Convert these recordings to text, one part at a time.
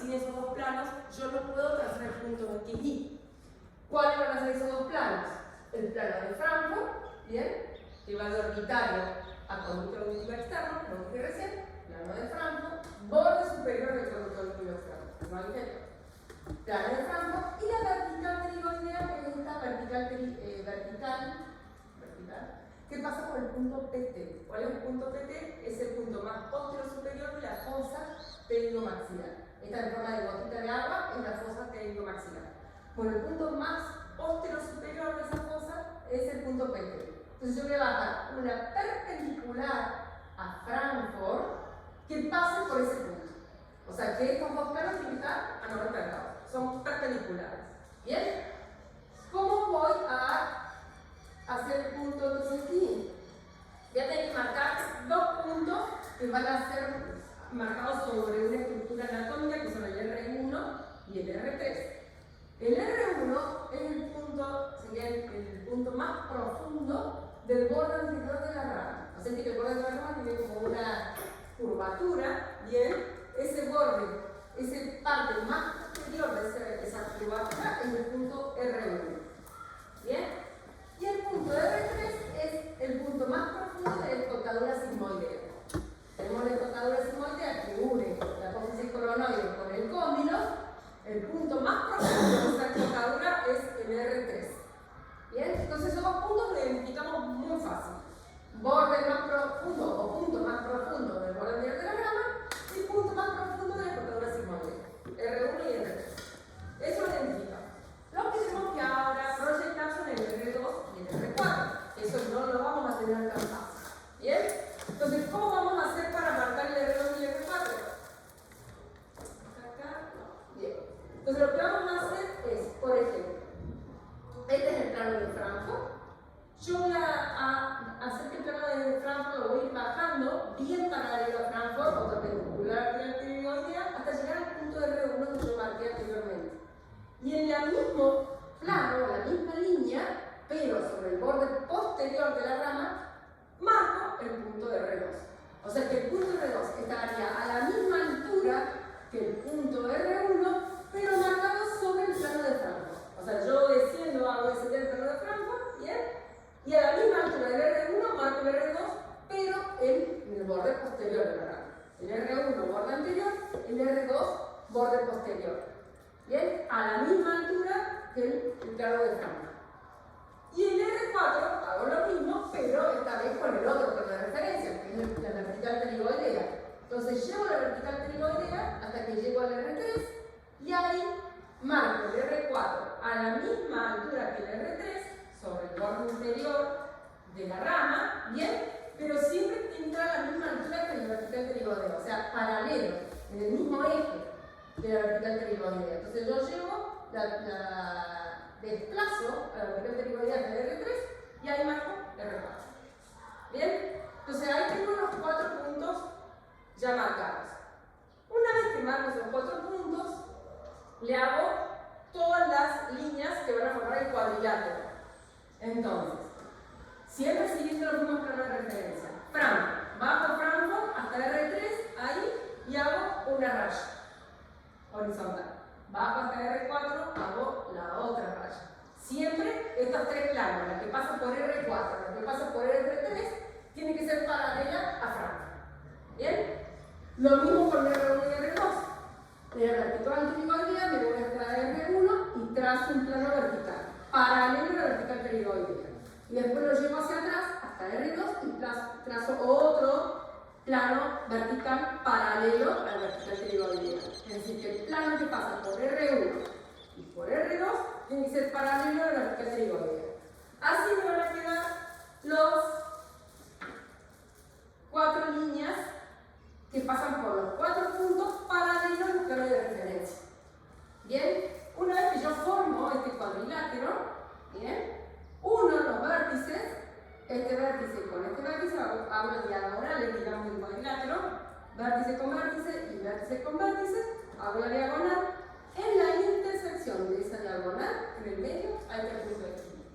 sin esos dos planos, yo no puedo trazar el punto X, Y. ¿Cuáles van a ser esos dos planos? El plano de Frankfurt, ¿bien? Que va de orbitario a conducto auditivo externo, como dije recién, plano de Frankfurt, borde superior del conducto auditivo externo, no hay ejemplo. Plano de Frankfurt y la vertical pterigoidea, que es esta vertical, que pasa por el punto PT. ¿Cuál es el punto PT? Es el punto más posterior superior de la fosa pterigomaxilar. Esta en forma de gotita de agua es la fosa pterigomaxilar. Bueno, el punto más posterior superior de esa fosa es el punto PT. Entonces yo voy a bajar una perpendicular a Frankfurt que pase por ese punto. O sea que estos dos planos tienen que estar a 90 grados. Son perpendiculares. ¿Bien? ¿Cómo voy a hacer el punto entonces aquí? Voy a tener que marcar dos puntos que van a ser marcados sobre una estructura anatómica que son el R1 y el R3. El R1 es el punto, sería el punto más profundo del borde anterior de la rama. O sea que el borde de la rama tiene como una curvatura, bien. Ese borde, esa parte más posterior de esa curvatura es el punto R1. ¿Bien? Y el punto R3 es el punto más profundo de la escotadura sigmoidea. Tenemos la escotadura sigmoidea que une la apófisis coronoide con el cóndilo. El punto más profundo de esa escotadura es el R3. ¿Bien? Entonces esos dos puntos los identificamos muy fácil. Borde más profundo o punto más profundo del borde anterior de la rama y punto más profundo de la escotadura sigmoidea. R1 y R3. Eso lo identificamos. Lo que tenemos que ahora proyectar son el R2 y el R4. Eso no lo vamos a tener tan fácil. ¿Bien? Entonces, ¿cómo vamos a hacer para marcar el R2 y el R4? Acá, no. Bien. Entonces, lo que vamos a hacer es, por ejemplo, este es el plano de Frankfurt. Yo voy a hacer que el plano de Frankfurt lo voy a ir bajando bien paralelo a Frankfurt o perpendicular a la pterigoidea hasta llegar al punto de R1 que yo marqué anteriormente. Y en el mismo plano, la misma línea, pero sobre el borde posterior de la rama, marco el punto de R2. O sea que el punto R2 estaría a la misma altura que el punto R1, pero marcado sobre el plano de Frankfurt. O sea, yo desciendo, hago descender el plano de Frankfurt, ¿bien? Y a la misma altura del R1 marco el R2, pero en el borde posterior de la rama. El R1 borde anterior, el R2 borde posterior. ¿Bien? A la misma altura que el plano de Frankfurt. Y el R4 hago lo mismo, pero esta vez con el otro plano de referencia, que es la vertical pterigoidea. Entonces llevo la vertical pterigoidea hasta que llego al R3 y ahí marco el R4 a la misma altura que el R3 sobre el borde inferior de la rama, ¿bien? Pero siempre tendrá la misma altura que la vertical pterigoidea, o sea, paralelo, en el mismo eje de la vertical pterigoidea. Entonces yo llevo desplazo a la vertical pterigoidea del R3 y ahí marco R4. ¿Bien? Entonces ahí tengo los 4 puntos ya marcados. Una vez que marco esos 4 puntos, le hago todas las líneas que van a formar el cuadrilátero. Entonces, siempre siguiendo los mismos planos de referencia. Frankfurt, bajo Frankfurt hasta R3, ahí, y hago una raya horizontal. Bajo hasta R4, hago la otra raya. Siempre estos 3 planos, la que pasa por R4, la que pasa por R3, tiene que ser paralela a Frankfurt. ¿Bien? Lo mismo con R1 y R2. De la vertical pterigoidea me voy hasta R1 y trazo un plano vertical, paralelo a la vertical pterigoidea. Y después lo llevo hacia atrás hasta R2 y trazo otro plano vertical paralelo a la vertical pterigoidea. Es decir, que el plano que pasa por R1 y por R2 tiene que ser paralelo a la vertical pterigoidea. Así me van a quedar los 4 líneas que pasan por los 4 puntos paralelos al plano de referencia. Bien, una vez que yo formo este cuadrilátero, bien, uno los vértices, este vértice con este vértice, hago las diagonales, digamos, del cuadrilátero, vértice con vértice y vértice con vértice, hago la diagonal. En la intersección de esa diagonal, en el medio, hay este punto de equilibrio.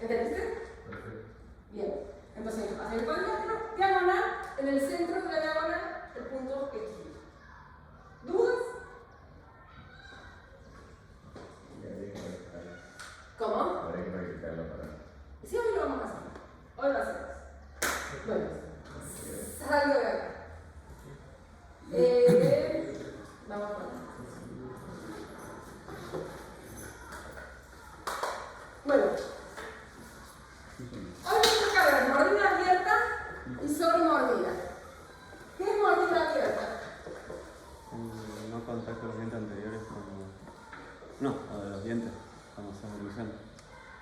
¿Entendiste? Perfecto. Bien, entonces hacer el cuadrilátero, diagonal, en el centro de la diagonal, el punto de equilibrio. Sí, hoy lo vamos a hacer. Hoy lo hacemos. Bueno, salgo de acá. Vamos a poner. Bueno, hoy vamos a ver mordida abierta y sobre mordida. ¿Qué es mordida abierta? No contacto los dientes anteriores con... No, los dientes, cuando se evolucionan.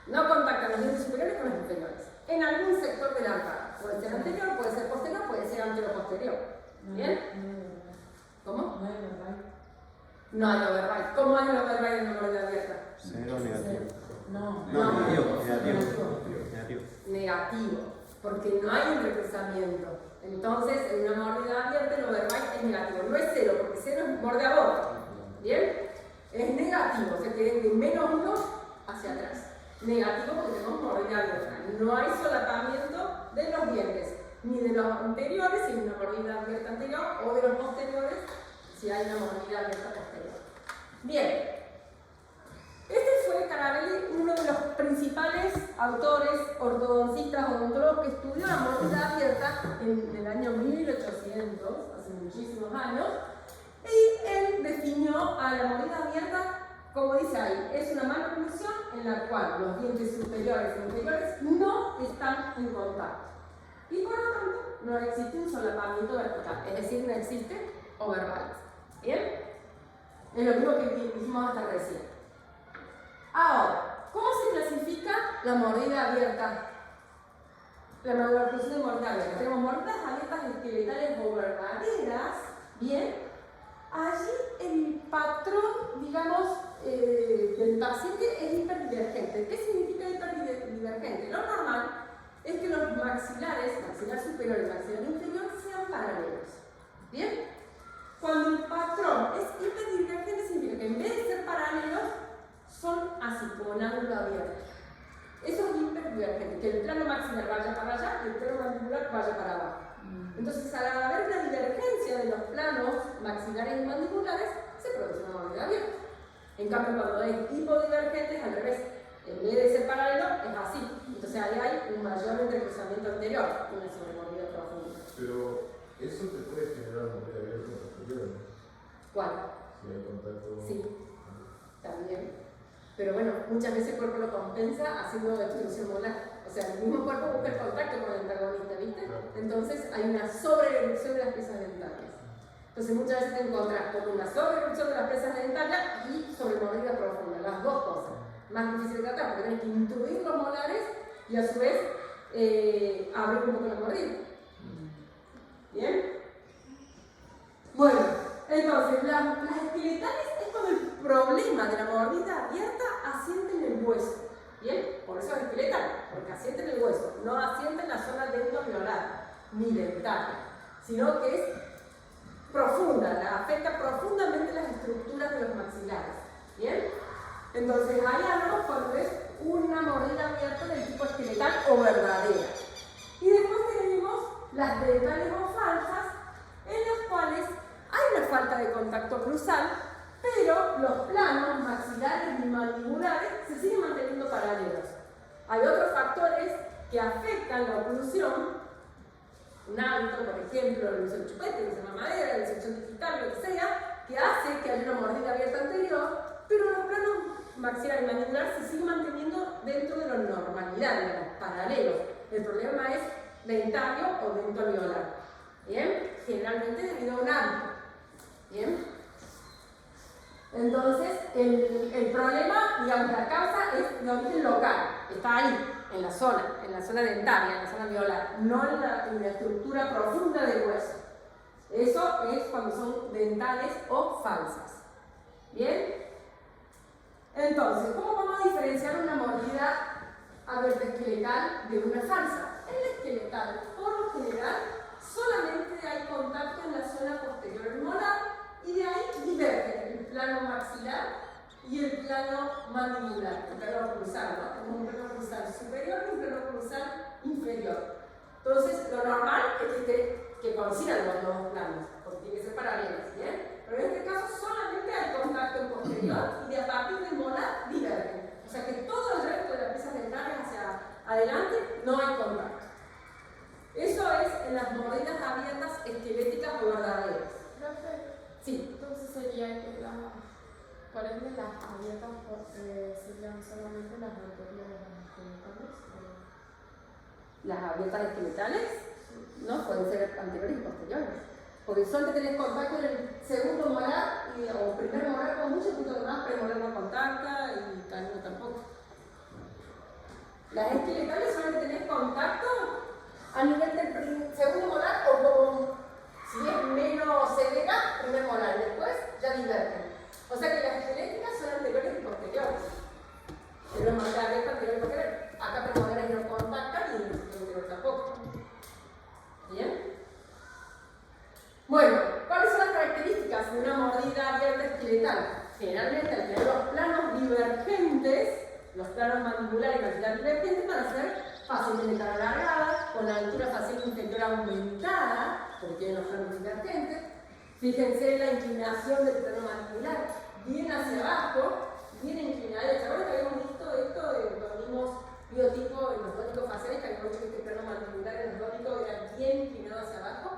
No contactan los dientes superiores con los inferiores. En algún sector de la arcada. Puede ser anterior, puede ser posterior, puede ser anterior-posterior. ¿Bien? ¿Cómo? No hay override. No hay override. ¿Cómo hay el override en una mordida abierta? Cero negativo. No. Negativo. Porque no hay un recruzamiento. Entonces, en una mordida abierta el override es negativo. No es cero, porque cero es borde a borde. ¿Bien? Es negativo, o sea que de menos 1 hacia atrás. Negativo porque tenemos mordida abierta. No hay solapamiento de los dientes, ni de los anteriores, si hay una mordida abierta anterior, o de los posteriores, si hay una mordida abierta posterior. Bien. Este fue Carabelli, uno de los principales autores ortodoncistas odontólogos que estudió la mordida abierta en el año 1800, hace muchísimos años, y él definió a la mordida abierta, como dice ahí, es una mala oclusión en la cual los dientes superiores e inferiores no están en contacto. Y por lo tanto, no existe un solapamiento vertical, es decir, no existe overbite. ¿Bien? Es lo mismo que dijimos hasta recién. Ahora, ¿cómo se clasifica la mordida abierta? La oclusión de mordida abierta. Tenemos mordidas abiertas esqueletales o verdaderas, ¿bien? Allí el patrón, digamos, del paciente es hiperdivergente. ¿Qué significa hiperdivergente? Lo normal es que los maxilares, maxilar superior y maxilar inferior, sean paralelos. ¿Bien? Cuando el patrón es hiperdivergente, significa que en vez de ser paralelos, son así, como un ángulo abierto. Eso es hiperdivergente, que el plano maxilar vaya para allá y el plano mandibular vaya para abajo. Entonces, al haber una divergencia de los planos maxilares y mandibulares, se produce una mordida abierta. En cambio, cuando es hipodivergente, es al revés. En vez de ser paralelo, es así. Entonces, ahí hay un mayor entrecruzamiento anterior, una sobremordida profunda. Pero eso te puede generar mordida abierta posterior, ¿no? ¿Cuál? Si hay contacto. Sí, también. Pero bueno, muchas veces el cuerpo lo compensa haciendo extrusión molar. O sea, el mismo cuerpo busca el contacto con el antagonista, ¿viste? Claro. Entonces hay una sobreerupción de las piezas dentarias. Entonces muchas veces te encontrás con una sobreerupción de las piezas dentarias y sobremordida profunda, las dos cosas. Más difícil de tratar porque tienes que intruir los molares y a su vez abrir un poco la mordida. ¿Bien? Bueno, entonces las esqueletales es cuando el problema de la mordida abierta asiente en el hueso. ¿Bien? Por eso es esqueletal, porque asiente en el hueso, no asiente en la zona dentoalveolar ni dentaria, sino que es profunda, afecta profundamente las estructuras de los maxilares. ¿Bien? Entonces ahí hablamos cuando es una mordida abierta del tipo esqueletal o verdadera. Y después tenemos las dentales o falsas, en las cuales hay una falta de contacto cruzal, pero los planos maxilares y mandibulares se siguen manteniendo paralelos. Hay otros factores que afectan la oclusión, un hábito, por ejemplo, el uso del chupete, el uso de la madera, la disección digital, lo que sea, que hace que haya una mordida abierta anterior, pero los planos maxilar y mandibular se siguen manteniendo dentro de la normalidad, de los paralelos. El problema es dentario o dentoalveolar. ¿Bien? Generalmente debido a un hábito. ¿Bien? Entonces, el problema, digamos, la causa es de origen local, está ahí, en la zona dentaria, en la zona alveolar, no en la estructura profunda del hueso. Eso es cuando son dentales o falsas. ¿Bien? Entonces, ¿cómo vamos a diferenciar una mordida abierta esqueletal de una falsa? En la esqueletal, por lo general, solamente hay contacto en la zona posterior del molar y de ahí divergen el plano maxilar y el plano mandibular, el plano cruzal, ¿no? Tenemos un plano cruzal superior y un plano cruzal inferior. Entonces, lo normal es que coincidan los dos planos, porque tienen que ser paralelos, ¿bien? Pero en este caso solamente hay contacto en posterior y de a partir del molar divergen. O sea que todo el resto de las piezas dentarias hacia adelante, no hay contacto. Eso es en las mordidas abiertas esqueléticas o verdaderas. Profe, Sí. entonces sería que por ende las abiertas serían solamente las anteriores a las genitales. Las abiertas esqueletales no pueden ser anteriores y posteriores. Porque solo tenés contacto en el segundo molar o primer molar con mucho, punto más, premolar no contacta y canino tampoco. Las esqueletales solo tenés contacto a nivel del segundo molar o como si es menos severa, primer molar, y después ya divergen. O sea que las esqueléticas son anteriores y posteriores. Pero no la abierta anterior y posterior. Acá premolares no contactan y el anterior tampoco. ¿Bien? Bueno, ¿cuáles son las características de una mordida abierta esqueletal? Generalmente al tener los planos divergentes, los planos mandibular y maxilar divergentes van a ser fáciles de cara alargada, con la altura facial inferior aumentada, porque tienen los planos divergentes. Fíjense en la inclinación del plano mandibular, bien hacia abajo, bien inclinada. ¿Se acuerdan que habíamos visto esto cuando vimos biotipo en los dónicos faciales, que habíamos visto que este plano mandibular en los dónicos era bien inclinado hacia abajo?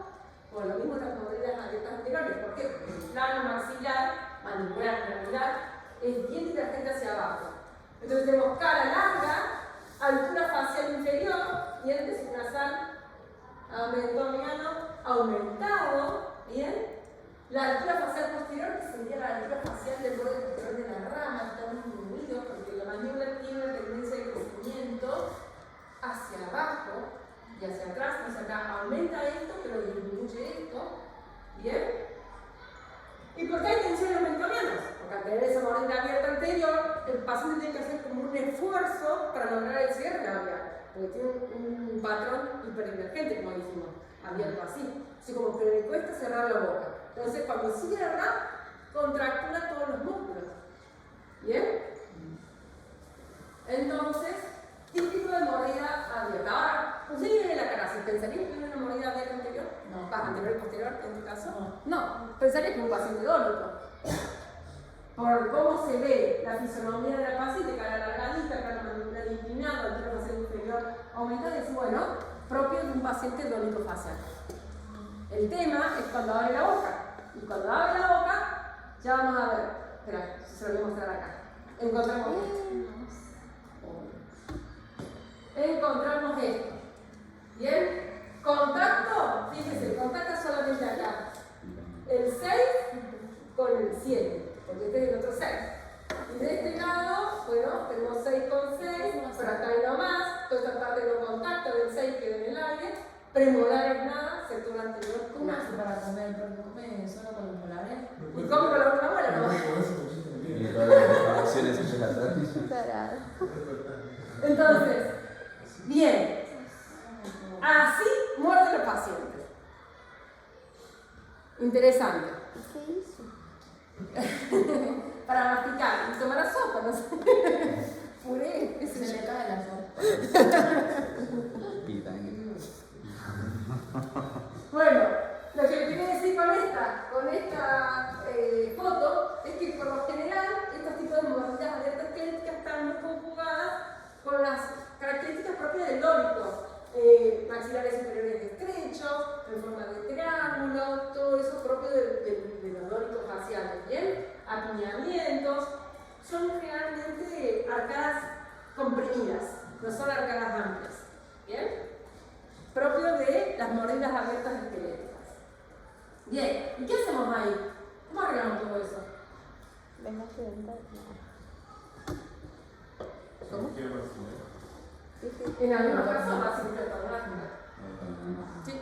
Bueno, lo mismo en las mordidas abiertas anteriores. ¿Por qué? Porque el plano maxilar, mandibular, granular, es bien divergente hacia abajo. Entonces tenemos cara larga, altura facial inferior, dientes nasal, abdominal aumentado, ¿bien? La altura facial posterior, que sería la altura facial del borde posterior de la rama, está disminuido porque la mandíbula tiene una tendencia de crecimiento hacia abajo y hacia atrás. Entonces acá aumenta esto, pero disminuye esto, ¿bien? ¿Y por qué hay tensiones mentonianas? Porque al tener esa mordida abierta anterior, el paciente tiene que hacer como un esfuerzo para lograr el cierre labial, porque tiene un patrón hiperinvergente, como dijimos, abierto así. Así como que le cuesta cerrar la boca. Entonces, cuando cierra, contractura todos los músculos. ¿Bien? Entonces, ¿qué tipo de mordida abierta? Ahora, usted viene la cara, ¿se pensaría que tiene una mordida abierta anterior? No. ¿Anterior y posterior en tu caso? No. Pensaría que es un paciente dónico. Por cómo se ve la fisonomía de la paciente, cara alargadita, cara mandibular inclinada, altura facial inferior aumentada, es bueno, propio de un paciente dónico facial. El tema es cuando abre la boca. Y cuando abre la boca, ya vamos a ver. Espera, se lo voy a mostrar acá. Encontramos esto. Encontramos esto. ¿Bien? Contacto, fíjense, contacta solamente acá. El 6 con el 7, porque este es el otro 6. Y de este lado, bueno, tenemos 6 con 6, pero acá hay no más. Toda esta parte no contacta del 6 queda en el aire. Premolares nada, sector anterior. ¿Cómo hace para comer? ¿Porque come solo con los molares? ¿Y come con la otra muela? No. Y todas las informaciones hechas atrás. Entonces, bien. Así muerden los pacientes. Interesante. ¿Qué hizo? Para masticar y tomar la sopa, no sé. Puré. Se le cae la sopa. Bueno, lo que le quería decir con esta foto es que por lo general estos tipos de mordidas abiertas esqueléticas están muy conjugadas con las características propias del dónico. Maxilares superiores estrechos, en forma de triángulo, todo eso propio de los dónicos faciales, ¿bien? Apiñamientos, son realmente arcadas comprimidas, no son arcadas amplias, ¿bien? Propio de las mordidas abiertas esqueléticas. Bien, ¿y qué hacemos ahí? ¿Cómo arreglamos todo eso? Vendaje dental. ¿Cómo? En algunas personas, sí, pero en algunas no. Sí.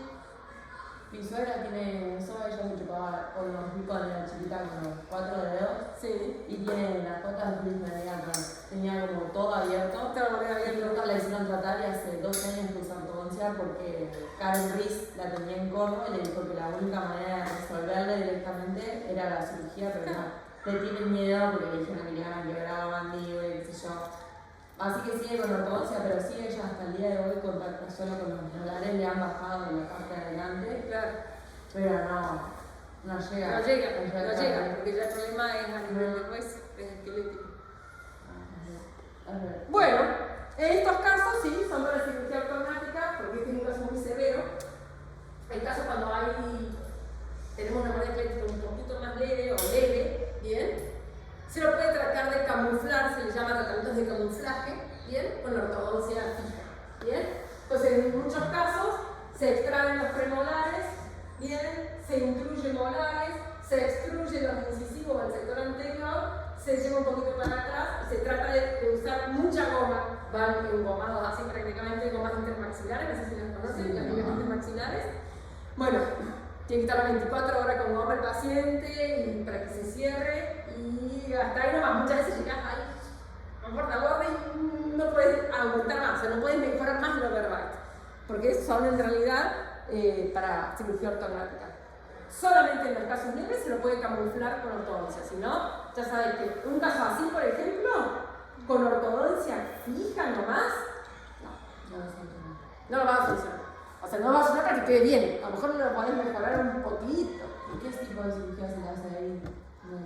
Mi suegra tiene eso, ella se chupaba con los picos de la chiquita con los 4 dedos. Sí. Y tiene las cotas de atrás. Tenía como todo abierto. Todo muy Y abierto. nunca la hicieron tratar y hace 2 años que usó ortodoncia porque Karen Riz la tenía en Córdoba y le dijo que la única manera de resolverle directamente era la cirugía, pero no. Le tienen miedo porque le dijeron que le iban a quebrar la mandíbula y qué sé yo. Así que sigue con ortodoncia, pero sí, ella hasta el día de hoy contacta solo con los molares, le han bajado en la parte de adelante. Claro. Pero no llega. No llega, porque ya el problema es a nivel de hueso, es esquelético. A ver. Bueno, en estos casos sí, son para ortodoncia fija. ¿Bien? Entonces, en muchos casos se extraen los premolares, ¿bien? Se incluyen molares, se extruyen los incisivos del sector anterior, se lleva un poquito para atrás y se trata de usar mucha goma. Van engomados así prácticamente, gomas intermaxilares, no sé si las conocen, las líneas intermaxilares. Bueno, tiene que estar 24 horas con goma el paciente y para que se cierre y hasta ahí nomás. Muchas veces llegas ahí, gorda y no puedes aumentar más, o sea, no puedes mejorar más lo verbal, porque son en realidad para cirugía ortognática. Solamente en los casos leves se lo puede camuflar con ortodoncia, si no, ya sabes que un caso así, por ejemplo, con ortodoncia fija nomás, no lo vas a solucionar. O sea, no va a solucionar para que quede bien, a lo mejor lo podés mejorar un poquito. ¿Y qué tipo de cirugía se le hace ahí?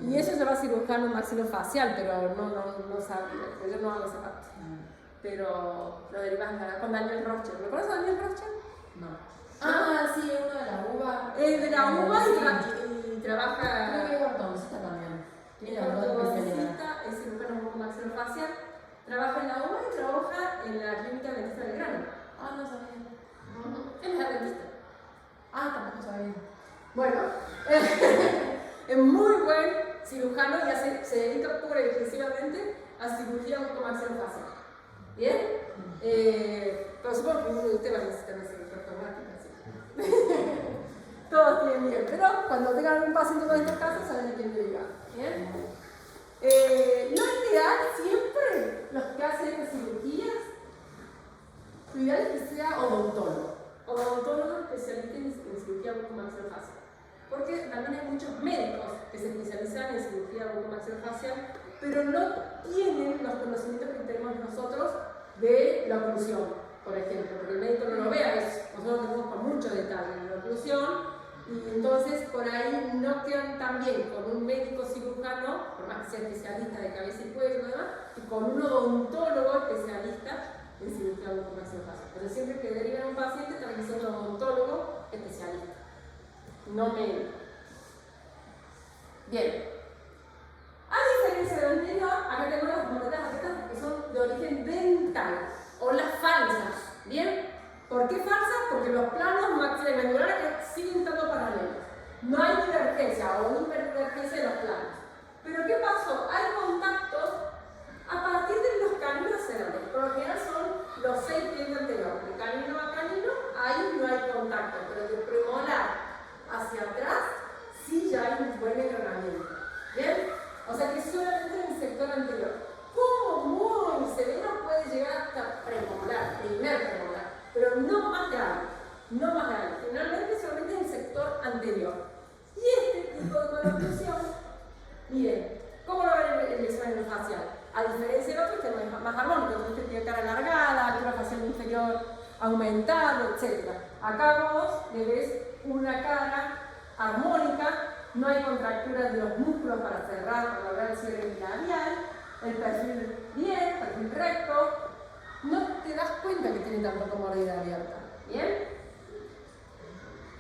Y eso se va a cirujano maxilofacial, pero no sabía, yo no hago esa parte. Pero lo derivas con Daniel Rothschild. ¿Lo conoces a Daniel Rothschild? No. Ah, sí, uno de la uva. Es de la uva y trabaja. Creo que es ortodoncista también. Tiene Es la uva especialidad. ortodoncista, es cirujano maxilofacial. Trabaja en la uva y trabaja en la clínica dentista del grano. Ah, no sabía. Él es la dentista. Ah, tampoco sabía. Bueno, es muy buen cirujano y se dedica pura y exclusivamente a cirugía bucomaxilofacial. ¿Bien? Pero supongo que uno de ustedes va a necesitar una cirugía ortognática, ¿sí? Todos tienen miedo, pero cuando tengan algún paciente con estos casos, saben a quién derivar. ¿Bien? Lo ideal siempre, los que hacen estas cirugías, lo ideal es que sea odontólogo. Odontólogo especialista en cirugía bucomaxilofacial. Porque también hay muchos médicos que se especializan en cirugía bucomaxilofacial, pero no tienen los conocimientos que tenemos nosotros de la oclusión, por ejemplo, porque el médico no lo ve a eso. Nosotros tenemos con mucho detalle en la oclusión, y entonces por ahí no quedan tan bien con un médico cirujano, por más que sea especialista de cabeza y cuello y demás, y con un odontólogo especialista en cirugía bucomaxilofacial. Pero siempre que derivan un paciente, tiene que ser un odontólogo especialista, no médico. Bien. A diferencia de lo anterior, acá tenemos las monedas estas que son de origen dental, o las falsas. ¿Bien? ¿Por qué falsas? Porque los planos maxilomandibulares siguen estando paralelos. No hay divergencia o hiperdivergencia de los planos. Pero ¿qué pasó? Hay contactos a partir de los caninos cerales. Por lo general son los 6 dientes anteriores. De canino a canino, ahí no hay contacto. Pero de premolar hacia atrás, sí ya hay un buen entrenamiento. ¿Bien? O sea que solamente en el sector anterior. Como muy severo puede llegar hasta premolar, primer premolar, pero no más grave, no más grave. Finalmente solamente en el sector anterior. Y este tipo de maloclusión, miren, ¿cómo lo ven el examen facial? A diferencia del otro, que es más armónico, este tiene cara alargada, altura facial inferior aumentada, etc. Acá vos le ves una cara armónica. No hay contracturas de los músculos para cerrar, para lograr el cierre labial, el perfil bien, perfil recto. No te das cuenta que tiene tanto comodidad abierta. ¿Bien?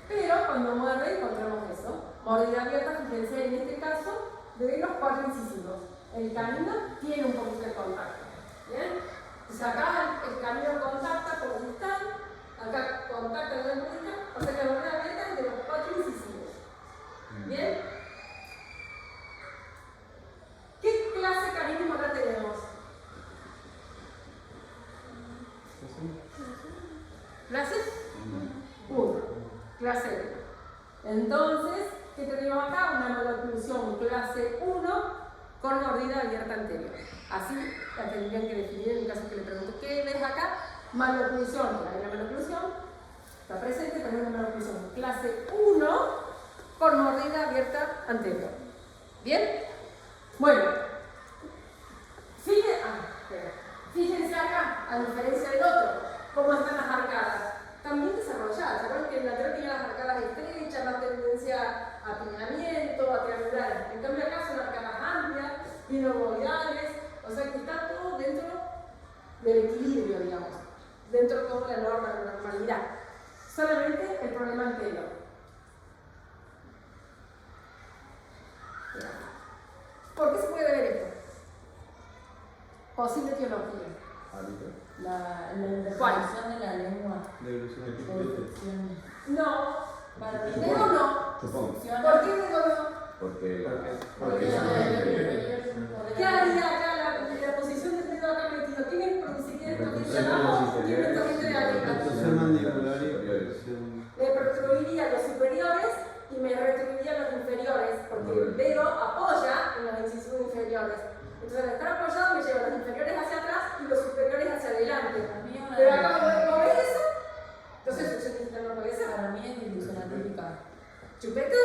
Pero cuando muerde encontramos eso. Mordida abierta, fíjense en este caso, de los 4 incisivos. El canino tiene un poquito de contacto. ¿Bien? Entonces acá el canino contacta por distal, acá contacta con el distal, o sea que la mordida abierta es de los 4 incisivos. ¿Bien? ¿Qué clase de canino molar tenemos? ¿Clase? 1. Clase 1. Entonces, ¿qué tenemos acá? Una maloclusión clase 1 con mordida abierta anterior. Así la tendrían que definir en el caso que le pregunto, ¿qué ves acá? Maloclusión. Hay una maloclusión, está presente, pero una maloclusión clase 1 con mordida abierta anterior. ¿Bien? Bueno, fíjense acá, a diferencia del otro, cómo están las arcadas. También desarrolladas. ¿Saben que el anterior tenía las arcadas estrechas, más tendencia a apiñamiento, a triangulares? En cambio acá son arcadas amplias, binomoidales, o sea que está todo dentro del equilibrio, digamos, dentro de toda la norma, la normalidad. Solamente el problema anterior. ¿Por qué se puede ver esto? Posible etiología. la interpretación de la lengua. Devolución de Devolución. No. Para mí, Dedo no. Supongo. funciona. ¿Por qué dedo no? Porque Porque es ¿Qué haría acá la posición del dedo acá metido? ¿Qué me produciría esto que dice abajo? ¿Qué me torrente de arriba? Retrocesión mandibular y Me retroiría los superiores y me retroiría los inferiores, porque el dedo apoya en los incisivos inferiores. Entonces, al estar apoyado, me lleva los inferiores hacia atrás y los superiores hacia adelante. Pero acá cuando ves eso, entonces sucesión interna puede ser. Para mí es dilución atípica. ¿Chupete?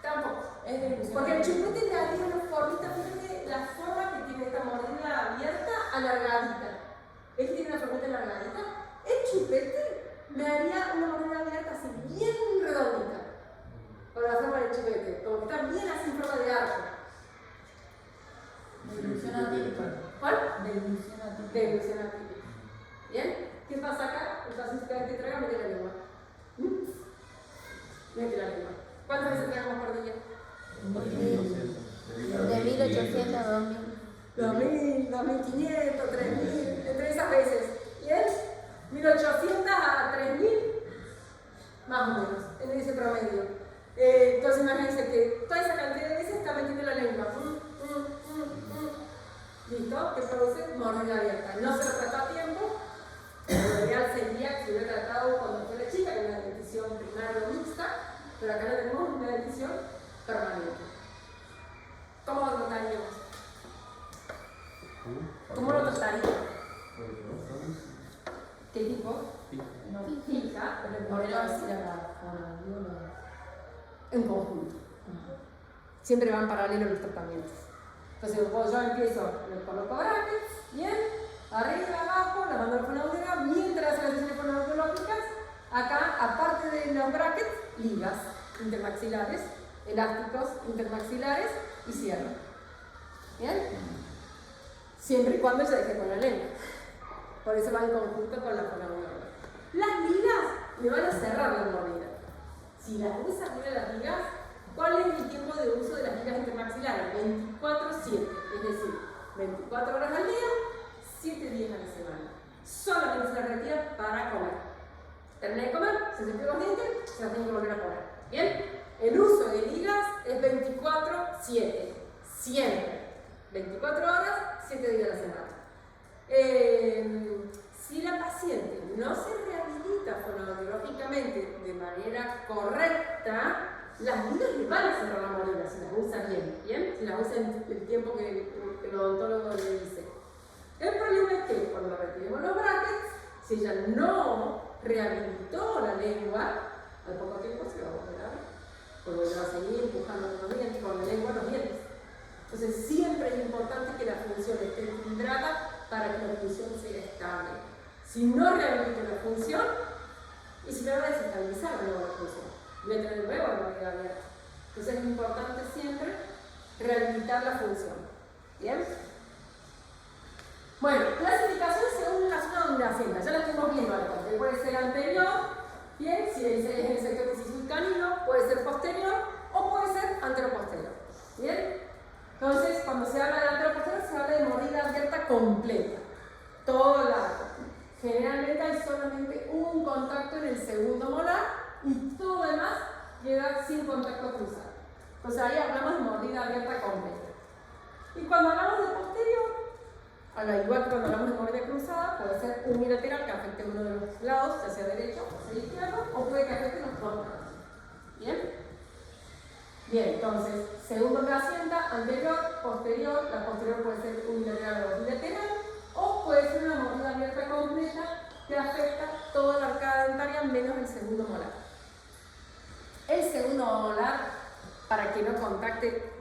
Tampoco. Es dilución Porque el atípica. chupete le haría una formita, fíjate la forma que tiene esta mordida abierta, alargadita. ¿Ves que tiene una formita alargadita? El chupete me haría una mordida abierta así, bien redondita. Con la forma del chupete, como que está bien así en forma de arco. Dilución atípica. ¿Cuál? Dilución atípica. De ilusión atípica. ¿Bien? ¿Qué pasa acá? El paciente cada vez que traga mete la lengua. Mete la lengua. ¿Cuántas veces tragamos por día? De 1800 a 2000. 2.000, 2.500, 3.000, entre esas veces. ¿Bien? 1.800 a 3.000, más o menos, en ese promedio. Entonces imagínense que toda esa cantidad de veces está metiendo la lengua. ¿Listo? Que produce mordida abierta. No se lo trata a tiempo. Lo ideal sería que se hubiera tratado cuando fue la chica, que es una dentición primaria o mixta, pero acá no tenemos una dentición permanente. ¿Cómo lo trataríamos? ¿Cómo lo trataríamos? ¿Qué tipo? No, Fija, pero por por eso así la mandíbula. en conjunto. Siempre van paralelos los tratamientos. Entonces, yo empiezo, le coloco brackets, bien, arriba, abajo, la mando fonoaudióloga, mientras hace las sesiones fonoaudiológicas, acá, aparte de los brackets, ligas intermaxilares, elásticos intermaxilares y cierre. ¿Bien? Siempre y cuando se deje con la lengua. Por eso va en conjunto con la fonoaudióloga. Las ligas me van a cerrar la mordida. Si las usa bien las ligas, ¿cuál es el tiempo de uso de las ligas intermaxilares? 24/7, es decir, 24 horas al día, 7 días a la semana. Solamente se la retira para comer. Termina de comer, se cepilla los dientes, se la tiene que volver a poner. ¿Bien? El uso de ligas es 24/7, siempre. 24 horas, 7 días a la semana. Si la paciente no se rehabilita fonoaudiológicamente de manera correcta, las ligas le van a cerrar la mordida si las usa bien, ¿bien? Si las usa en el tiempo que el odontólogo le dice. El problema es que cuando retiremos los brackets, si ella no rehabilitó la lengua, al poco tiempo se va a volver a ver, porque ella va a seguir empujando con los dientes, con la lengua los dientes. Entonces siempre es importante que la función esté equilibrada para que la función sea estable. Si no rehabilito la función, y si me va a desestabilizar la función, voy a tener nuevo la mordida abierta. Entonces es importante siempre rehabilitar la función. ¿Bien? Bueno, clasificación según la zona donde asienta. Ya la estamos viendo ahora, porque puede ser anterior, bien, si es en el sector canino, puede ser posterior o puede ser anteroposterior. ¿Bien? Entonces, cuando se habla de anteroposterior, se habla de mordida abierta completa. Todo el arco. Generalmente hay solamente un contacto en el segundo molar y todo lo demás queda sin contacto cruzado. Entonces ahí hablamos de mordida abierta completa. Y cuando hablamos de posterior, al igual que cuando hablamos de mordida cruzada, puede ser unilateral que afecte uno de los lados, ya sea derecho o sea izquierdo, o puede que afecte los dos lados. ¿Bien? Bien, entonces, según donde asienta, anterior, posterior, la posterior puede ser unilateral o bilateral, o puede ser una mordida abierta completa que afecta toda la arcada dentaria menos el segundo molar. El segundo molar, para que no contacte,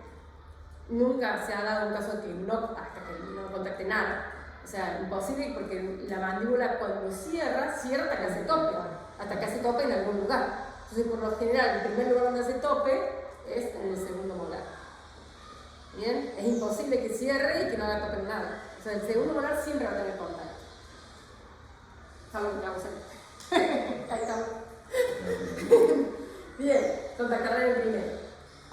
nunca se ha dado un caso que no, hasta que no contacte nada. O sea, imposible porque la mandíbula cuando cierra hasta que hace tope en algún lugar. Entonces, por lo general, el primer lugar donde hace tope es en el segundo molar. Bien, es imposible que cierre y que no haga tope en nada. O sea, el segundo molar siempre va a tener contacto. Salvo que cause. Ahí estamos. Bien, contactará en el primero.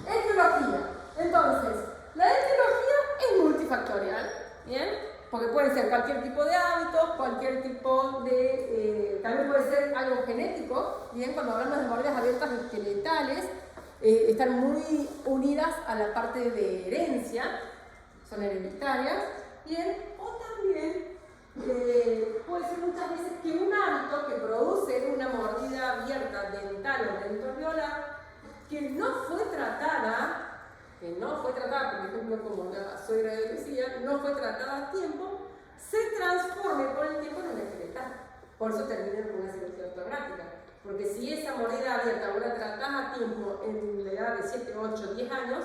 Etiología. Entonces, la etiología es multifactorial. Bien, porque pueden ser cualquier tipo de hábitos, cualquier tipo de, también puede ser algo genético, bien, cuando hablamos de mordidas abiertas esqueletales, están muy unidas a la parte de herencia, son hereditarias, bien, o también puede ser muchas veces que un hábito que produce una mordida abierta dental o dentoalveolar que no fue tratada, por ejemplo, como la suegra decía, no fue tratada a tiempo, se transforme con el tiempo en una esqueletal. Por eso termina con una cirugía ortognática. Porque si esa mordida abierta vos la tratás a tiempo en la edad de 7, 8, 10 años,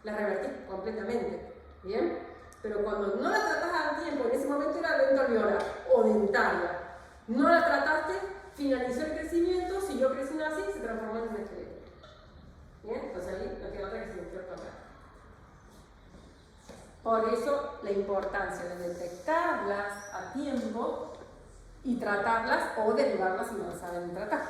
la revertís completamente. ¿Bien? Pero cuando no la tratás a tiempo, en ese momento era dentoalveolar o dentaria, no la trataste, finalizó el crecimiento, siguió creciendo así, se transformó en un esqueleto. ¿Bien? Entonces ahí no queda otra que cirugía ortognática. Por eso la importancia de detectarlas a tiempo y tratarlas o derivarlas si no las saben tratar.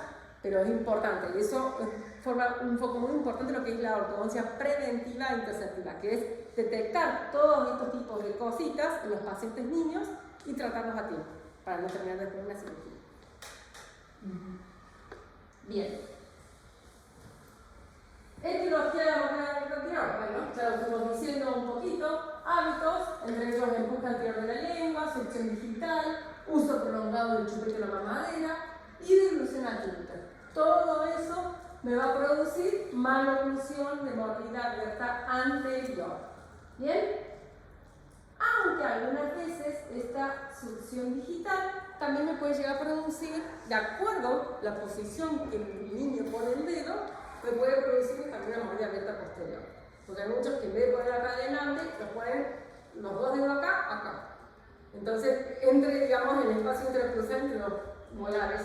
Pero es importante y eso forma un foco muy importante de lo que es la ortodoncia preventiva e interceptiva, que es detectar todos estos tipos de cositas en los pacientes niños y tratarlos a tiempo para no terminar después una cirugía. Bien. Etiología de la mordida anterior. Bueno, ya lo fuimos diciendo un poquito. Hábitos, entre ellos empuje anterior de la lengua, succión digital, uso prolongado del chupete de la mamadera y dilución adulta. Todo eso me va a producir maloclusión de mordida abierta anterior. ¿Bien? Aunque algunas veces esta succión digital también me puede llegar a producir, de acuerdo a la posición que el niño pone el dedo, me puede producir también una mordida abierta posterior. Porque hay muchos que en vez de poner acá adelante, los ponen los dos dedos acá, acá. Entonces, digamos, el espacio intercruzal entre los molares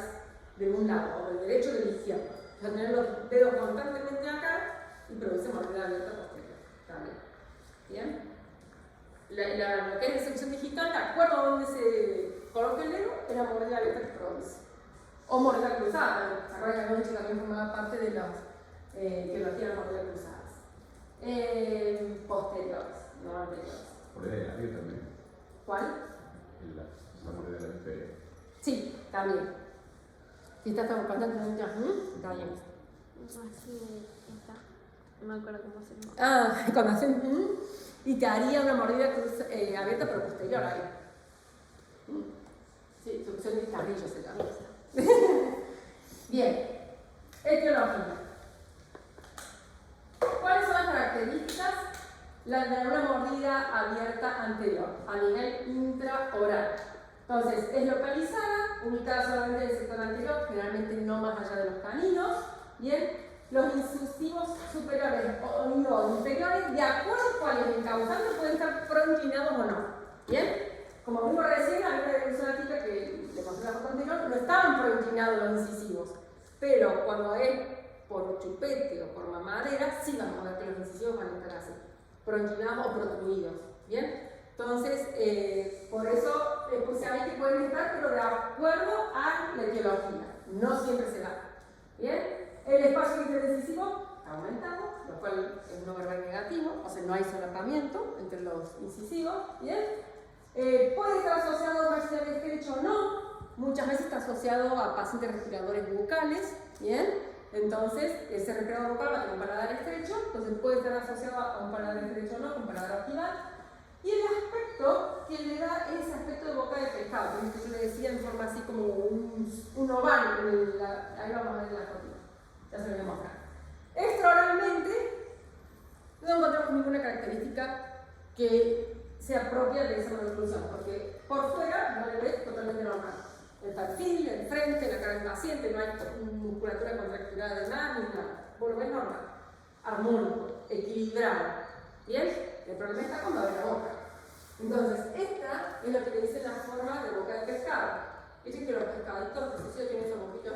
de un lado, o del derecho o del izquierdo. O sea, tener los dedos constantemente acá y produce mordida abierta posterior también. ¿Bien? Lo que es la sección digital, de acuerdo a donde se coloque el dedo, es la mordida abierta que produce. O mordida cruzada, ¿se acuerdan que habíamos dicho que también formaba parte de las etiologías de mordida cruzadas? Posteriores, no anteriores. Mordida de labio también. ¿Cuál? La mordida de la imperio. Sí, también. Si estás tan constantemente, está bien. Así está. No me acuerdo cómo se llama. Ah, cuando hacen y te haría una mordida abierta pero posterior ahí. Sí, succión de carrillo se llama. Bien, etiología. ¿Cuáles son las características de una mordida abierta anterior a nivel intraoral? Entonces, es localizada, ubicada solamente en el sector anterior, generalmente no más allá de los caninos. Bien, los incisivos superiores o inferiores, de acuerdo a cuál es el causante, pueden estar proinclinados o no. Bien, como vimos recién, había una evolución artística que le mostré la foto anterior, no estaban proinclinados los incisivos, pero cuando es por chupete o por mamadera, sí vamos a ver que los incisivos van a estar así, proinclinados o protruidos. Bien, entonces, por eso puse ahí que pueden estar, pero de acuerdo a la etiología, no siempre se da. Bien. El espacio interincisivo está aumentado, lo cual es no verbal negativo, o sea, no hay solapamiento entre los incisivos. ¿Bien? Puede estar asociado a un maxilar estrecho o no, muchas veces está asociado a pacientes respiradores bucales. ¿Bien? Entonces, ese respirador bucal va a tener un paladar estrecho, entonces puede estar asociado a un paladar estrecho o no, con paladar ostival. Y el aspecto que le da es aspecto de boca de pescado, que yo le decía en forma así como un oval, ahí vamos a ver la foto. Ya se lo voy a mostrar. Extraoralmente, no encontramos ninguna característica que sea propia de esa maloclusión, porque por fuera no le ves totalmente normal. El perfil, el frente, la cara del paciente, no hay musculatura contracturada de nada, ni nada. Por lo menos normal, armónico, equilibrado. ¿Bien? El problema está cuando abre la boca. Entonces, esta es lo que le dicen la forma de boca de pescado. Dicen que los pescaditos de sucio tienen esos boquitos.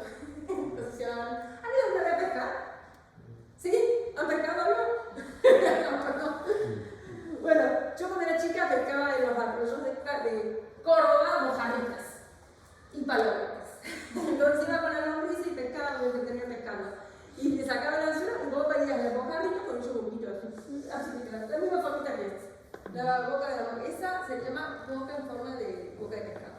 Entonces, ¿han ido a pescar? ¿Sí? ¿Han pescado algo? No. Bueno, yo cuando era chica pescaba en los arroyos de Córdoba, mojarritas y palomas. Entonces iba con la lombriz y pescaba donde tenía pescando. Y te sacaba el anzuelo y vos veías la mojarrita con esos boquitos así, la misma formita que es. La boca de la boca. Esa se llama boca en forma de boca de pescado.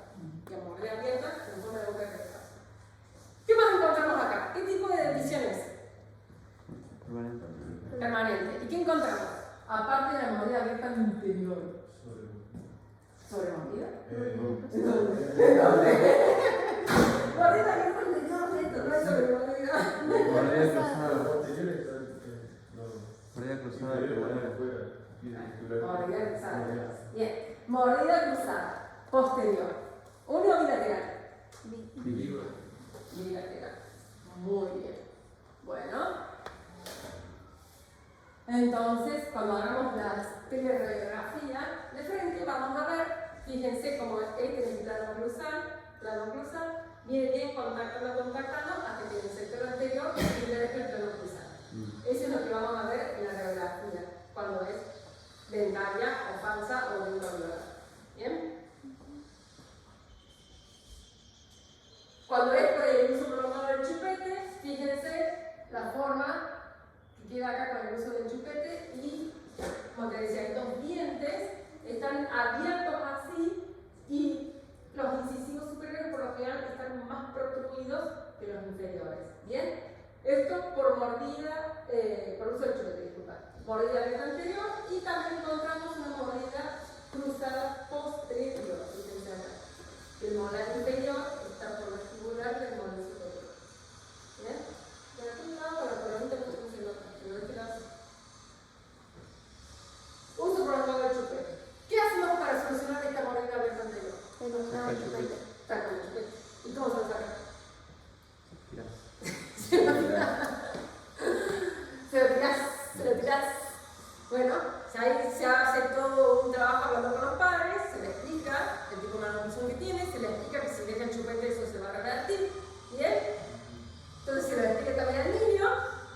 cruzada de Inferior premolar. afuera. Mordida cruzada. Bien. Mordida cruzada. Posterior. Uno bilateral. Bilateral. Muy bien. Bueno. Entonces, cuando hagamos la teleradiografía de frente, vamos a ver, fíjense cómo este es el plano cruzal, viene bien contactando, hasta que en el sector anterior se le deja el plano cruzal. Eso es lo que vamos a ver en la radiografía, cuando es dentaria o falsa o dentaria. ¿Bien? Cuando es por el uso prolongado del chupete, fíjense la forma que queda acá con el uso del chupete y, como te decía, estos dientes están abiertos así y los incisivos superiores por lo general están más protruidos que los inferiores. ¿Bien? Esto por mordida, por uso del chupete, disculpa. Mordida del anterior y también encontramos una mordida cruzada posterior. Fíjense acá. El molar inferior está por vestibular del molar superior. ¿Bien? De aquel lado, la coronita no se nota, pero de este lado sí. Uso prolongado del chupete. ¿Qué hacemos para solucionar esta mordida del anterior? Eliminar el chupete. Saca el chupete. ¿Y cómo se lo saca? Se lo tirás. Bueno, se hace todo un trabajo hablando con los padres, se le explica el tipo de malnutrición que tiene, se le explica que si deja el chupete eso se va a revertir. ¿Bien? Entonces se lo explica también al niño,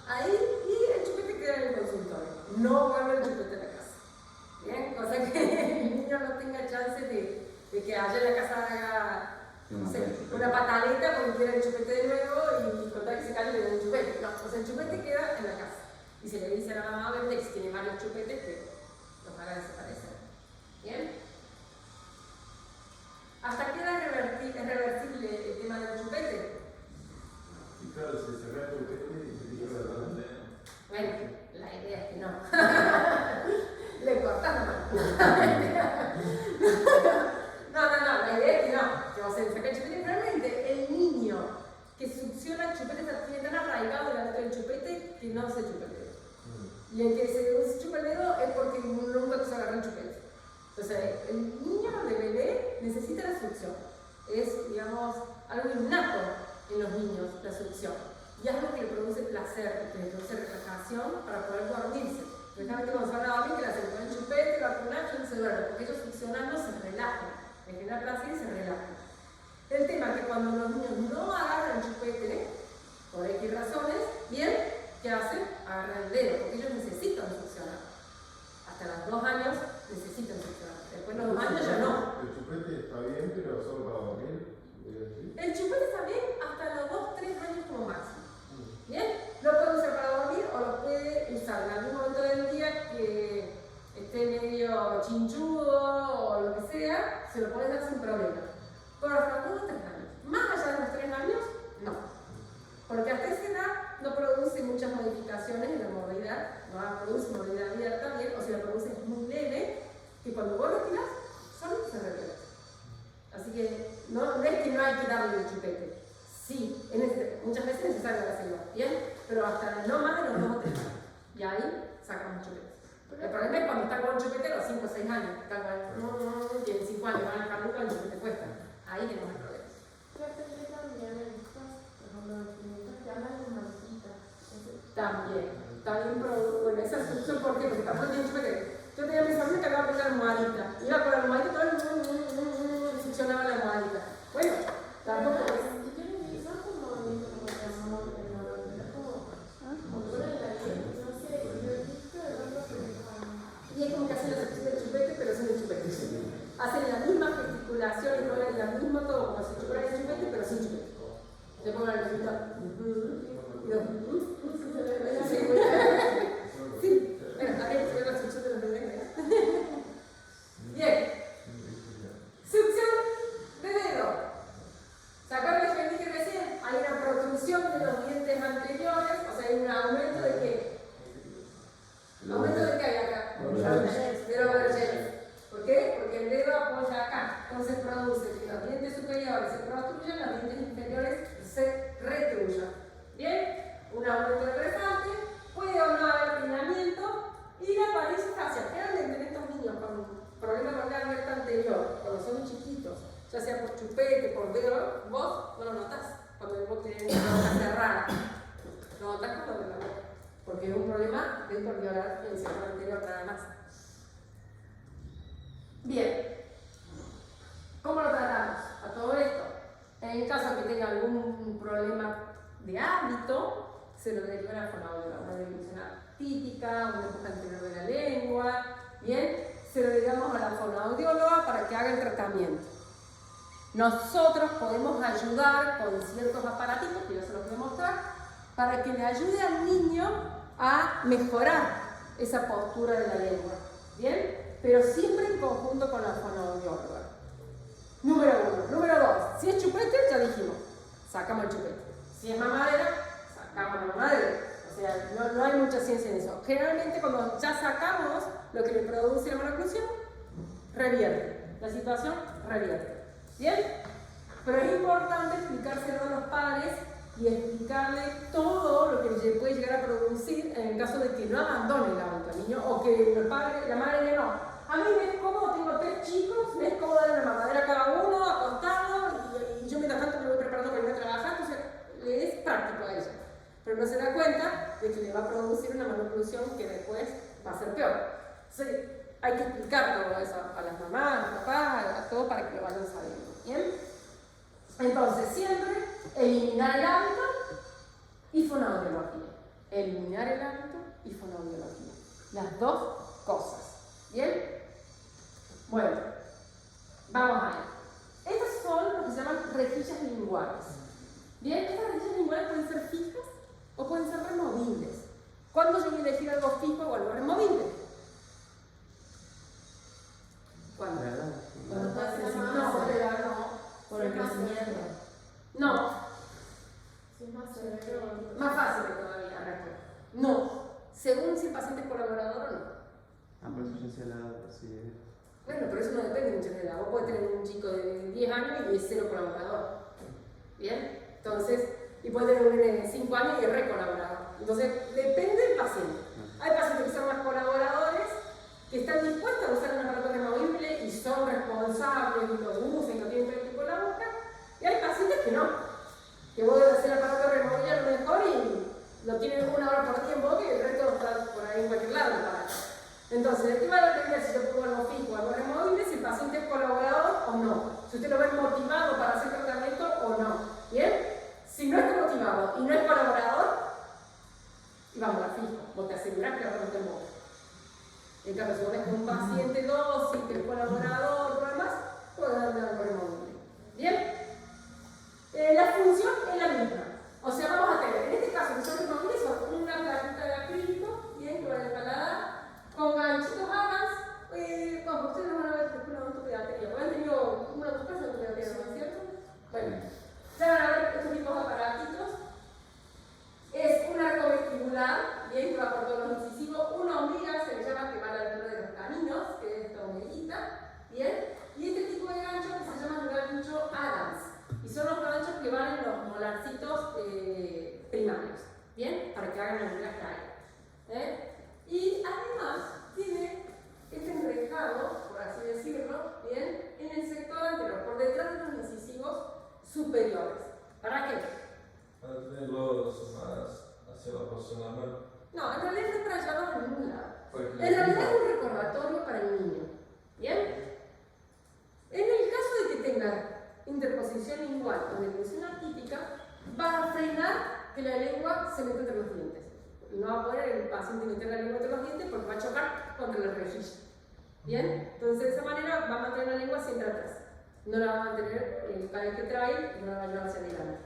ahí, y el chupete queda en el consultorio. No vuelve el chupete a la casa. ¿Bien? Cosa que el niño no tenga chance de que allá en la casa haga, no sé, una pataleta porque quiere el chupete de nuevo y contar que se calle y le den el chupete. No, o sea, el chupete queda en la casa. Y se le dice a la mamá, vente, que si tiene varios chupetes, que los haga desaparecer. ¿Bien? ¿Hasta qué edad es reversible el tema del chupete? Y claro, se cerró el chupete y se dijo la mano. Bueno, la idea es que no. Le cortas la mano. No, la idea es que no. Que vos se saca el chupete. Realmente, el niño que succiona el chupete tiene tan arraigado delante del chupete que no se chupete. Y el que se chupa el dedo es porque nunca se agarra el chupete. Entonces, el niño de bebé necesita la succión. Es, digamos, algo innato en los niños, la succión. Y es algo que le produce placer, que le produce relajación para poder dormirse. Precisamente cuando se van a dormir, que se le pone el chupete, la cuna, y no se duermen, porque ellos succionando se relajan. Les genera placer y se relajan. El tema es que cuando los niños no agarran el chupete, por X razones, bien, ¿qué hacen? Agarran el dedo, porque ellos necesitan succionar. Hasta los 2 años necesitan succionar. Después de los 2 años ya no. El chupete está bien, pero solo para dormir. El chupete está bien hasta los 2-3 años como máximo. ¿Bien? Lo puede usar para dormir o lo puede usar en algún momento del día que esté medio chinchudo o lo que sea, se lo puede dar sin problema. Pero hasta los 2 o 3 años. Más allá de los 3 años, no. Porque hasta esa edad no produce muchas modificaciones en la movilidad, no produce movilidad abierta bien, o si la produce es muy leve, que cuando vos lo tirás, solo se revierte. Así que no es que no hay que darle el chupete. Sí, muchas veces es necesario hacerlo, ¿bien? Pero hasta no más de los 2 o 3 años. Y ahí sacamos chupete. El problema es cuando está con un chupete a los 5 o 6 años. Tienen 5 años, van a dejar nunca el chupete cuesta. Ahí tenemos el problema. También bueno, esa succión, ¿por qué? Porque tampoco tiene chupete. Yo tenía mis amigos que acababa de poner almohadita. Iba con la almohadita, todo el succionaba la almohadita. Bueno, tampoco es. Y es como que hacen la succión del chupete, pero sin el chupete. Hacen la misma gesticulación y ponen la misma todo, como si chuparan el chupete, pero sin chupete. Le pongo la levita. Sí, bueno, aquí se ve la succión de los bebés. Bien. Succión de dedo. ¿Se acuerdan que les dije recién? Hay una protrusión de los dientes anteriores, o sea, hay un aumento de qué. ¿Aumento de qué hay acá? De los vergeles. ¿Por qué? Porque el dedo apoya acá. Entonces produce que los dientes superiores se protruyan, los dientes inferiores se retruyan. ¿Bien? Un aumento de resalte. Puede o no haber aplanamiento, Y la parálisis facial, generalmente en estos niños con problemas con la alerta anterior, cuando son muy chiquitos, ya sea por chupete, por dedo, vos no lo notás cuando vos tenés la boca cerrada. Lo notás cuando te la boca, porque es un problema de alveolar en el sistema anterior nada más. Bien, ¿cómo lo tratamos a todo esto? En caso de que tenga algún problema de hábito, se lo deriva a la fonoaudióloga, una derivación típica, una época anterior de la lengua, bien, se lo derivamos a la fonoaudióloga para que haga el tratamiento. Nosotros podemos ayudar con ciertos aparatitos, que yo se los voy a mostrar, para que le ayude al niño a mejorar esa postura de la lengua, bien, pero siempre en conjunto con la fonoaudióloga. Número 1. Número 2. Si es chupete, ya dijimos, sacamos el chupete. Si es mamadera, sacamos la mamadera. O sea, no hay mucha ciencia en eso. Generalmente cuando ya sacamos lo que le produce la maloclusión, revierte. La situación revierte. ¿Bien? Pero es importante explicárselo a los padres y explicarle todo lo que le puede llegar a producir en el caso de que no abandone el hábito al niño o que el padre, la madre diga no. A mí me es cómodo, tengo 3 chicos, me es cómodo darle una mamadera a cada uno, acostado, y yo mientras tanto me voy preparando para irme a trabajar, entonces le es práctico a ella. Pero no se da cuenta de que le va a producir una maloclusión que después va a ser peor. Entonces hay que explicar todo eso a las mamás, a los papás, a todos para que lo vayan sabiendo. ¿Bien? Entonces siempre eliminar el hábito y fonoaudiología. Eliminar el hábito y fonoaudiología. Las dos cosas. ¿Bien? Bueno, vamos a ver. Estas son lo que se llaman rejillas linguales. Bien, estas rejillas linguales pueden ser fijas o pueden ser removibles. ¿Cuándo yo voy a elegir algo fijo o algo removible? ¿Cuándo? Cuando está No, creciendo, no. por el crecimiento. No, Si es más severo. más fácil todavía, recuerdo. No, según si el paciente es colaborador o no. Por eso yo decía la edad, sí. Bueno, pero eso no depende mucho de la edad. Vos podés tener un chico de 10 años y es 0 colaborador. ¿Bien? Entonces, y puede tener un nene de 5 años y es re colaborador. Entonces, depende del paciente. Hay pacientes que son más colaboradores, que están dispuestos a usar un aparato removible y son responsables y lo usan y lo tienen todo el tiempo en la boca. Y hay pacientes que no. Que vos debes hacer el aparato removible a lo mejor y lo tienen 1 hora por tiempo, que el resto está por ahí en cualquier lado el aparato. Entonces, ¿de qué va a depender si yo pongo algo fijo o algo removible? Si el paciente es colaborador o no. Si usted lo ve motivado para hacer tratamiento o no. ¿Bien? Si no está motivado y no es colaborador, vamos a fijo. Vos te asegurás que la pones en boca. En cambio, si vos ves con un paciente dócil, que es colaborador o demás, puede darle algo removible. ¿Bien? La función es la misma. O sea, vamos a tener, en este caso, que son removibles, son una plaquita de acrílico, bien, que va de palada, con ganchitos Adams, bueno, ustedes no van a ver después una autopediatría, porque han tenido una de tus clases de autopediatría, ¿no es cierto? Bueno, ya van a ver estos tipos de aparatitos. Es un arco vestibular, bien, que va por todos los incisivos, una ombliga, se le llama, que va a la altura de los caninos, que es esta ombliguita, bien, y este tipo de gancho que se llama gancho Adams, y son los ganchos que van en los molarcitos primarios, bien, para que hagan ombligas claras. Y además tiene este enrejado, por así decirlo, bien, en el sector anterior, por detrás de los incisivos superiores. ¿Para qué? Para tenerlos más hacia la posición normal. No, en realidad no es para llevarlo a ningún lado. Porque En realidad es un recordatorio para el niño. ¿Bien? En el caso de que tenga interposición lingual o depresión atípica, va a frenar que la lengua se meta entre los dientes. No va a poder el paciente meter la lengua entre los dientes porque va a chocar contra la rejilla. ¿Bien? Entonces de esa manera va a mantener la lengua siempre atrás. No la va a mantener cada vez que trae y no la va a llevar hacia adelante.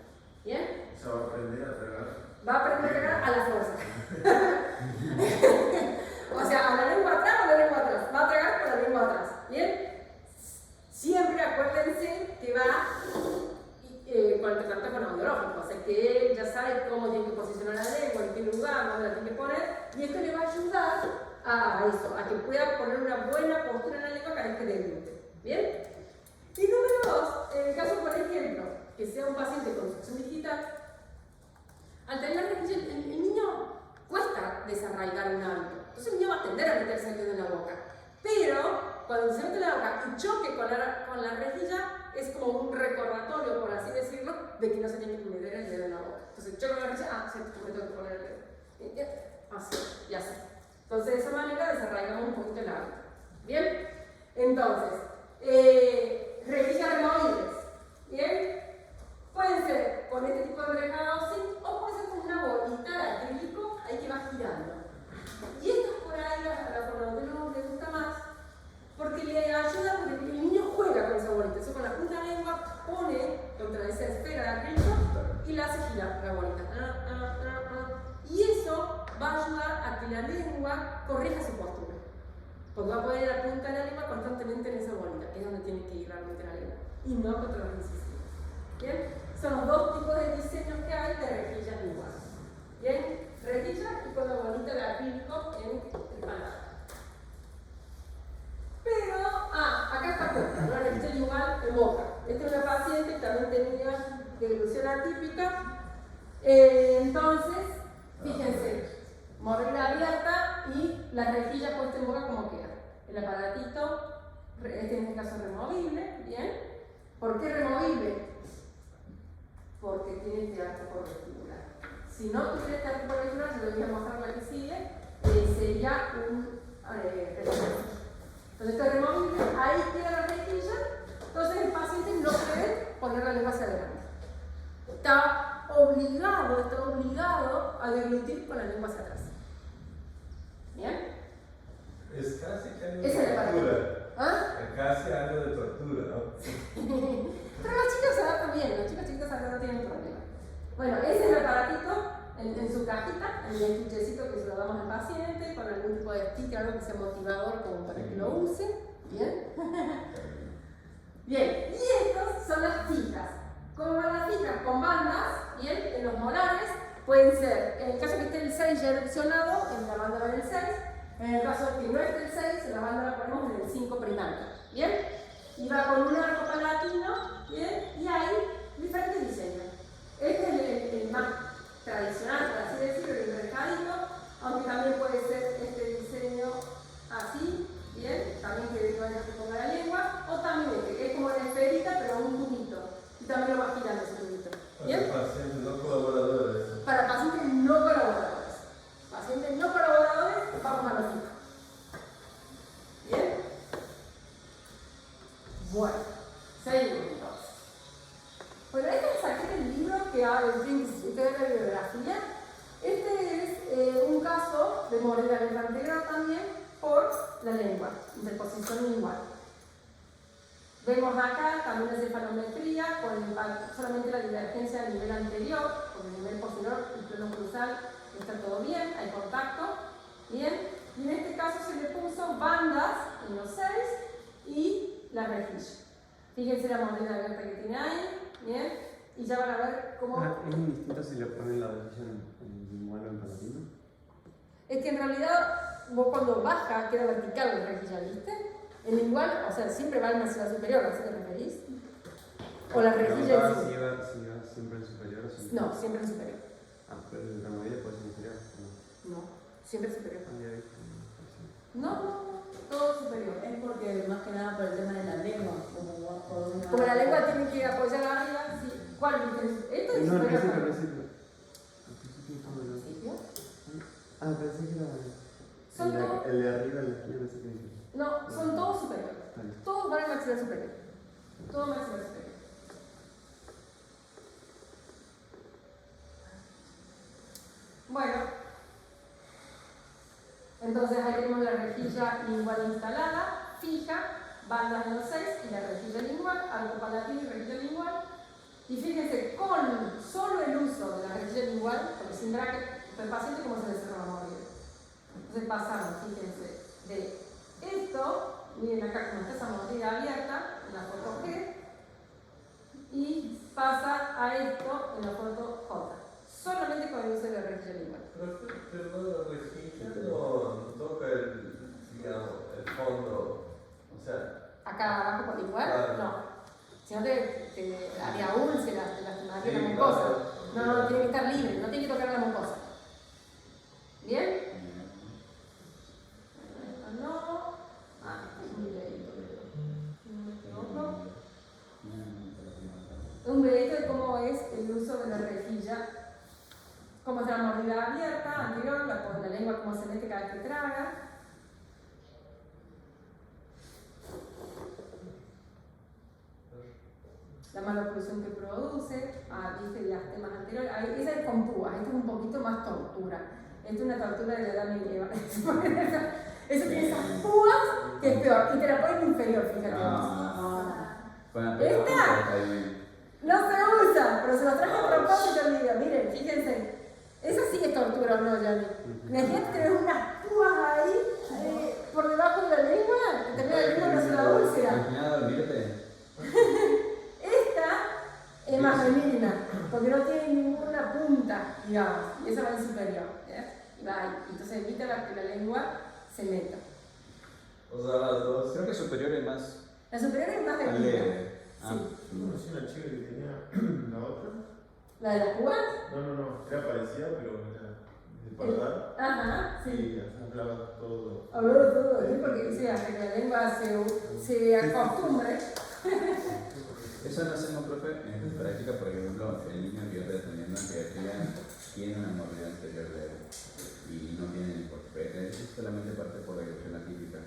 ¿Bien? se va a aprender a tragar. Va a aprender a tragar a la fuerza. O sea, a la lengua atrás o a la lengua atrás. Va a tragar con la lengua atrás. ¿Bien? Siempre acuérdense que va con el tratamiento fonoaudiológico. O sea, que él ya sabe cómo tiene que posicionar la lengua, en qué lugar, dónde la tiene que poner. Y esto le va a ayudar a eso, a que pueda poner una buena postura en la lengua cada vez que le grite. ¿Bien? Y número 2, en el caso, por ejemplo, que sea un paciente con succión digital, al tener el niño cuesta desarraigar un hábito. Entonces el niño va a tender a meterse el dedo en la boca. Pero cuando se mete en la boca y choque con la rejilla, es como un recordatorio, por así decirlo, de que no se tiene que meter el dedo en la boca. Entonces choca con la rejilla, se me tengo que poner el dedo. Así, y así. Entonces de esa manera desarraigamos un poquito el hábito. ¿Bien? Entonces, rejillas removibles. ¿Bien? Pueden ser con este tipo de enrejado así, o puede ser con una bolita de acrílico ahí que va girando. Y esto por ahí a la fonoaudióloga le gusta más, porque le ayuda, porque el niño juega con esa bolita. Eso con la punta de la lengua pone contra esa esfera de acrílico y la hace girar la bolita. Y eso va a ayudar a que la lengua corrija su postura. Porque va a poner la punta de la lengua constantemente en esa bolita, que es donde tiene que ir realmente la lengua, y no contra los incisivos. ¿Bien? Son los dos tipos de diseños que hay de rejillas linguales. ¿Bien? Rejilla y con la bolita de acrílico en el paladar. Pero, acá está otra, una rejilla lingual en boca. Esta es una paciente que también tenía deglución atípica. Entonces, fíjense, mordida abierta y la rejilla puesta en boca como queda. El aparatito, este en este caso es removible, ¿bien? ¿Por qué removible? Porque tiene este arco corvestibular. Si no tuviera este arco corvestibular, se lo voy a mostrar la que sigue, sería un entonces esto es removible, ahí queda la rejilla, entonces el paciente no puede poner la lengua hacia adelante. Está obligado a deglutir con la lengua hacia atrás. ¿Bien? Es casi que algo Esa de es la tortura. ¿Ah? Es casi algo de tortura, ¿no? Pero los chicos se adaptan bien, los chicos chiquitos acá no tienen problema. Bueno, ese es el aparatito en su cajita, en el estuchecito que se lo damos al paciente, con algún tipo de sticker, algo que sea motivador como para que lo use. ¿Bien? Bien, y estas son las fijas. ¿Cómo van las fijas? Con bandas, bien, en los molares, pueden ser, en el caso que esté el 6 ya erupcionado, en la banda va en el 6, en el caso que no esté el 6, en la banda la ponemos en el 5 primario. ¿Bien? Y va con un arco palatino, ¿bien? Y hay diferentes diseños. Este es el más tradicional, por así decirlo, el enrejadito, aunque también puede ser este diseño así, ¿bien? También que vaya que ponga la lengua, o también este, que es como una esferita, pero un tubito. Y también lo va girando ese tubito. ¿Bien? Para pacientes no colaboradores. Para pacientes no colaboradores. Pacientes no colaboradores, vamos a los hijos. ¿Bien? Bueno, seguimos entonces. Bueno, este es aquí el libro que habla de la bibliografía. Este es un caso de mordida anterior también por la lengua, interposición lingual. Vemos acá también la cefalometría con solamente la divergencia a nivel anterior, con el nivel posterior y pleno cruzal está todo bien, hay contacto, bien. Y en este caso se le puso bandas en los 6 y la rejilla. Fíjense la mordida abierta que tiene ahí, bien. Y ya van a ver cómo... ¿Es indistinto si le ponen la rejilla en lingual o en palatino? Es que en realidad vos cuando baja queda vertical la rejilla, ¿viste? El lingual, o sea, siempre va a una ciudad superior, ¿a qué te referís? O la rejilla en sí. Si va siempre en superior o siempre? No, siempre en superior. Pero el removible puede ser inferior. No, siempre superior. No. No, todo superior. Es porque más que nada por el tema de la lengua, Como la lengua tiene que apoyar arriba, sí. ¿Cuál? Esto es No, al superior. principio. Al principio estaba lo... ¿Principio? pensé que era Son todos... el de arriba, el de aquí, pensé que era. No, son todos superiores. Todos van al maxilar superior. Todo maxilar superior. Bueno, entonces ahí tenemos la rejilla lingual instalada, fija, bandas en los 6 y la rejilla lingual, arco palatino y rejilla lingual. Y fíjense, con solo el uso de la rejilla lingual, porque sin bracket, el paciente como se le cerró la mordida. Entonces pasamos, fíjense, de esto, miren acá como está esa mordida abierta en la foto G, y pasa a esto en la foto J. Solamente con el uso de la rejilla lingual. Pero la rejilla no toca digamos, el fondo, o sea... Acá abajo por igual, Claro. no. Si no te haría úlceras, te lastimaría Sí, la mucosa. claro. No, tiene que estar libre, no tiene que tocar la mucosa. ¿Bien? es el uso de la rejilla, como se la mordida abierta, anterior, la lengua como se mete cada vez que traga. La mala oclusión que produce, viste las temas anteriores, esa es con púas, esta es un poquito más tortura. Esta es una tortura de la edad medieval. Eso tiene esas púas que es peor, y te la ponen inferior, fíjate. Esta no se usa, pero se lo traje a propósito y digo, miren, fíjense, esa sí es tortura o no, Yanni. Imagínate tener unas púas ahí por debajo de la lengua, que termina la lengua no se la úlcera. Esta es más benigna, porque no tiene ninguna punta, digamos, y esa va en superior. Entonces evita que la lengua se meta. O sea, las dos. Creo que superior es más. La superior es más benigna. Leve. Sí. ¿No conocí una chica que tenía la otra? ¿La de las púas? No, era parecida, pero era de paladar. Ajá, sí. Y hablaba todo. Habló de todo, ¿sí? Porque dice hasta que la lengua se acostumbre. Eso lo hacemos, profe, en práctica, por ejemplo, el niño que yo estoy atendiendo en pediatría tiene una mordida anterior leve y no tiene ni por qué. Eso solamente parte por la evolución atípica.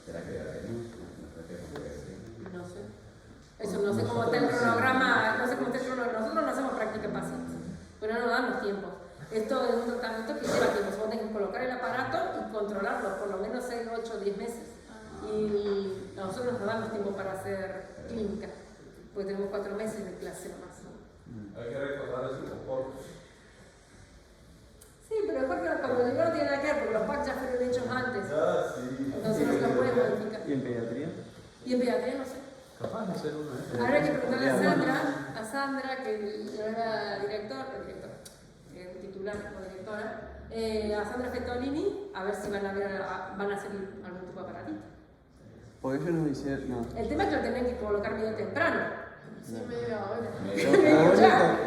¿Será que era él? No sé. Eso no sé cómo está el cronograma, no sé cómo está el cronograma. Nosotros no hacemos práctica en pacientes, pero no nos dan los tiempos. Esto es un tratamiento que lleva tiempo. Vos tenés que colocar el aparato y controlarlo por lo menos 6, 8, 10 meses. Y nosotros nos dan los tiempos para hacer clínica, porque tenemos 4 meses de clase más. Hay que recordar ese comporte. Sí, pero Jorge, cuando llegó no tiene nada que ver, porque los packs ya fueron hechos antes. Ah, sí. Entonces no se los puede modificar. ¿Y en pediatría? Y en pediatría no sé. Capaz de ser uno, ¿eh? Ahora hay que preguntarle a Sandra, que era titular o directora, a Sandra Fetolini, a ver si van a hacer algún tipo de aparatito. Porque ellos nos hicieron. No. El tema es que lo tienen que colocar medio temprano. Sí, media hora.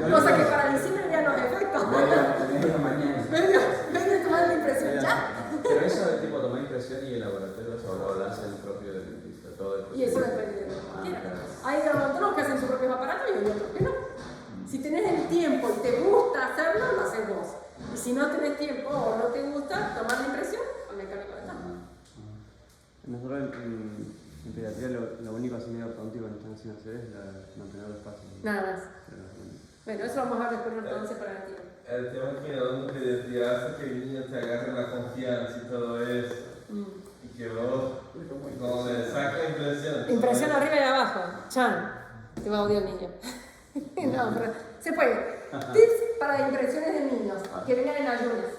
Cosa que para diciembre ya los efectos. Media mañana. Medio tomar la impresión ya. Pero eso es tipo tomar impresión y el laboratorio solo lo hace el propio dentista. Todo el Y eso depende de lo que quieras. Hay odontólogos que hacen sus propios aparatos y hay otros que no. Si tenés el tiempo y te gusta hacerlo, lo haces vos. Y si no tenés tiempo o no te gusta tomar la impresión, al mecánico de tanto. Nosotros en pediatría lo único así medio ortodóntico que nos están haciendo hacer es mantener los pasos. Nada más. Bueno, eso vamos a ver después entonces para el tiempo. El tema es que uno te hace que el niño te agarre la confianza y todo eso. Y que vos, como le saca impresión. Impresión arriba y abajo. Chan. Te va a odiar el niño. No, pero se puede. Tips para impresiones de niños que vengan en ayunas.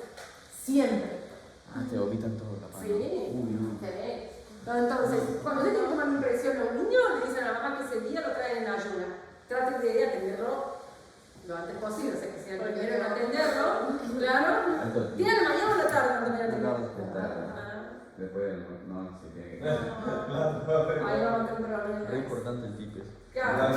Siempre. te vomitan todo, capaz. Sí. ¿No? Sí. No, entonces, cuando se tiene que tomar impresión a un niño, le dicen a la mamá que ese día lo traen en ayuna. Traten de atenderlo lo antes posible, o sea que si alguien quiere atenderlo, claro. ¿Tiene la mañana o la tarde cuando viene a atenderlo? Después no se tiene que... Ahí vamos temprano. Es importante el tip ese. Claro.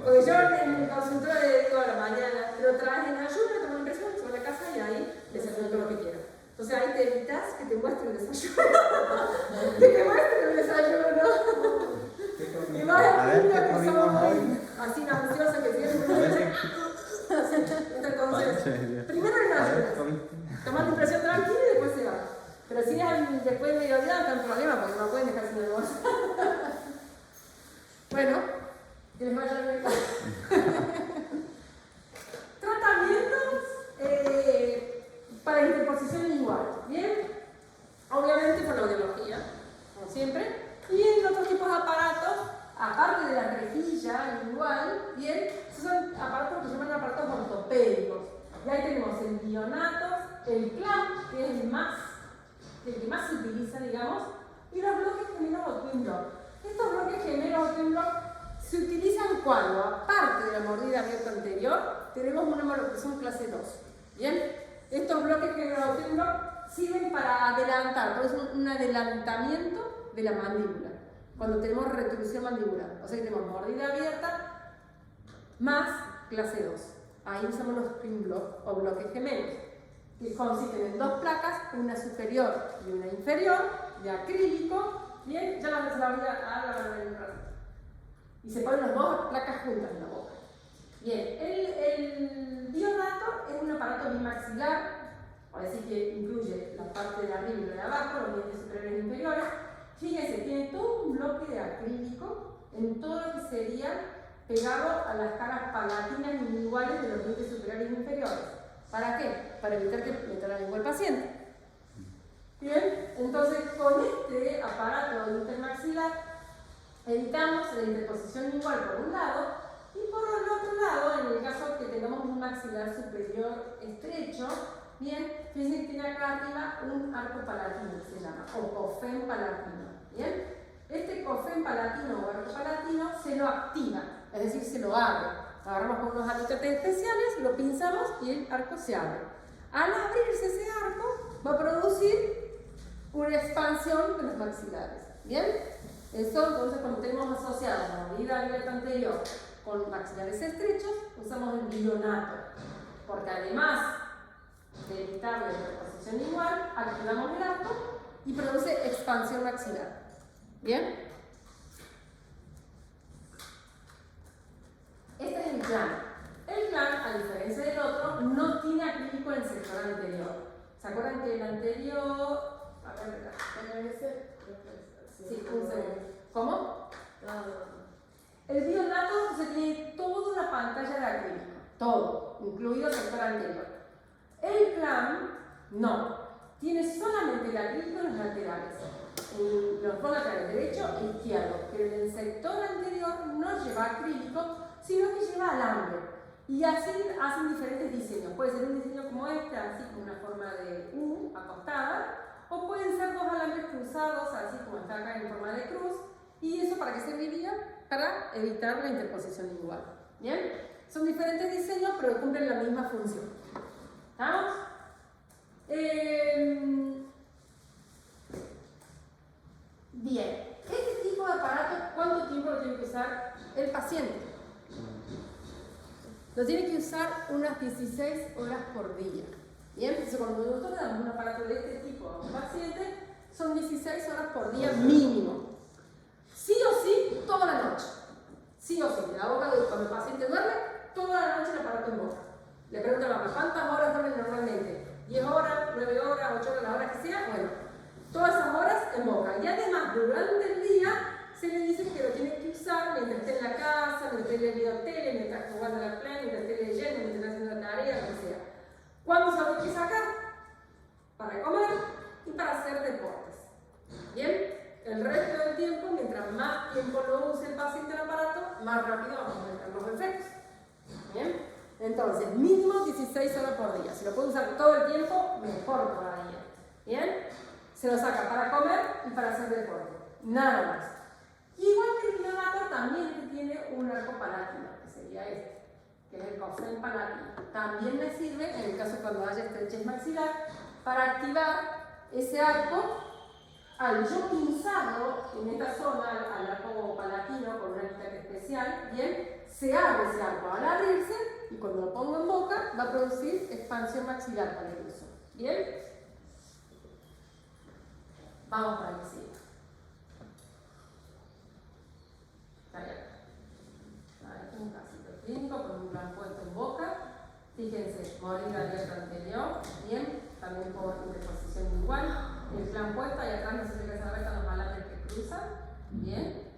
Porque yo en el consultorio le digo a la mañana, lo traes en ayuno, tomo impresión, se va a la casa y ahí desayuno todo lo que quiera. Entonces ahí te evitas que te muestre el desayuno. Que te muestre el desayuno. Y más el niño que son así nauseosos que tienen. Entonces, primero en ayuno. Tomar la impresión tranquila y después se va. Pero si es después de mediodía, no está un problema porque no pueden dejar sin almuerzo. Bueno, que les vaya bien. Tratamientos para interposición igual, ¿bien? Obviamente por la audiología, como siempre. Y en otros tipos de aparatos, aparte de la rejilla, igual, ¿bien? Esos son aparatos que se llaman aparatos ortopédicos. Y ahí tenemos el bionatos, el clamp, que es el que más se utiliza, digamos, y los bloques gemelos o twin block. Estos bloques gemelos o twin block se utilizan cuando, aparte de la mordida abierta anterior, tenemos una maloclusión clase 2. ¿Bien? Estos bloques gemelos o twin block sirven para adelantar, por eso un adelantamiento de la mandíbula, cuando tenemos retrusión mandibular. O sea que tenemos mordida abierta más clase 2. Ahí usamos los twin block o bloques gemelos, que consisten en dos placas, una superior y una inferior, de acrílico. Bien, ya las voy a ver en un ratito. Y se ponen las dos placas juntas en la boca. Bien, el biodato es un aparato bimaxilar, es decir, que incluye la parte de arriba y la de abajo, los dientes superiores e inferiores. Fíjense, tiene todo un bloque de acrílico en todo lo que sería pegado a las caras palatinas individuales de los dientes superiores e inferiores. ¿Para qué? Para evitar que meta la lengua el paciente. Bien, entonces con este aparato intermaxilar evitamos la interposición lingual por un lado y por el otro lado, en el caso que tengamos un maxilar superior estrecho, bien, fíjense que tiene acá arriba un arco palatino, se llama, o cofén palatino. Bien, este cofén palatino o arco palatino se lo activa, es decir, se lo abre. Agarramos con unos alicates especiales, lo pinzamos y el arco se abre. Al abrirse ese arco, va a producir una expansión de los maxilares. ¿Bien? Esto, entonces, cuando tenemos asociado la mordida abierta anterior con maxilares estrechos, usamos el bionato, porque además de evitar la interposición lingual, activamos el arco y produce expansión maxilar. ¿Bien? Este es el plan. El plan, a diferencia del otro, no tiene acrílico en el sector anterior. ¿Se acuerdan que el anterior... A ver, sí, un segundo. ¿Cómo? El biodato se tiene toda una pantalla de acrílico, todo, incluido el sector anterior. El plan, no, tiene solamente el acrílico en los laterales, en los dos laterales, derecho e izquierdo, pero en el sector anterior no lleva acrílico, sino que lleva alambre. Y así hacen diferentes diseños. Puede ser un diseño como este, así con una forma de U acostada, o pueden ser dos alambres cruzados, así como está acá en forma de cruz. ¿Y eso para qué serviría? Para evitar la interposición lingual. ¿Bien? Son diferentes diseños, pero cumplen la misma función. ¿Estamos? Bien. Este tipo de aparato, ¿cuánto tiempo lo tiene que usar el paciente? Lo tiene que usar unas 16 horas por día. Bien, entonces cuando nosotros le damos un aparato de este tipo a un paciente, son 16 horas por día mínimo. Sí o sí, toda la noche. Sí o sí, la boca cuando el paciente duerme, toda la noche el aparato en boca. Le pregunto a la mamá, ¿cuántas horas duermen normalmente? 10 horas, 9 horas, 8 horas, la hora que sea. Bueno, todas esas horas en boca. Y además, durante el día, se le dice que lo tiene que usar mientras esté en la casa, mientras esté viendo tele, mientras esté jugando a la play, mientras esté leyendo, mientras esté haciendo la tarea, lo que sea. ¿Cuándo se lo tiene que sacar? Para comer y para hacer deportes. ¿Bien? El resto del tiempo, mientras más tiempo lo use el paciente el aparato, más rápido vamos a meter los efectos. ¿Bien? Entonces, mínimo 16 horas por día. Si lo puede usar todo el tiempo, mejor todavía. ¿Bien? Se lo saca para comer y para hacer deporte. Nada más. Igual que el biodato también tiene un arco palatino, que sería este, que es el cofén palatino. También me sirve, en el caso cuando haya estrechez maxilar, para activar ese arco. Al yo pinzarlo en esta zona, al arco palatino con una alicate especial, bien, se abre ese arco al abrirse y cuando lo pongo en boca va a producir expansión maxilar para el uso. Bien, vamos para que siga. Un casito clínico con un plan puesto en boca. Fíjense, mordida abierta anterior, bien, también por interposición igual. El plan puesto, ahí atrás no sé si se sabe, están los alambres que cruzan. Bien.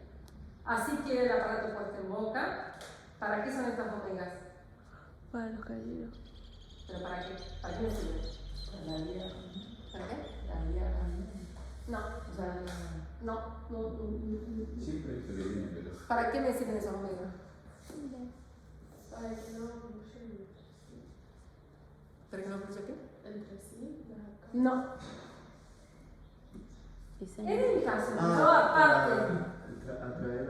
Así queda el aparato puesto en boca. ¿Para qué son estas omegas? Para los caídos. ¿Pero para qué? ¿Para qué me sirven? Para la vida. ¿Para qué? La vida. No. O sea, No. Siempre se viene, pero. ¿Para qué me sirven esas omegas? para que no fluya ¿Para que no fluya qué? entre sí. No. Diseño. En el caso, yo aparte. Atraer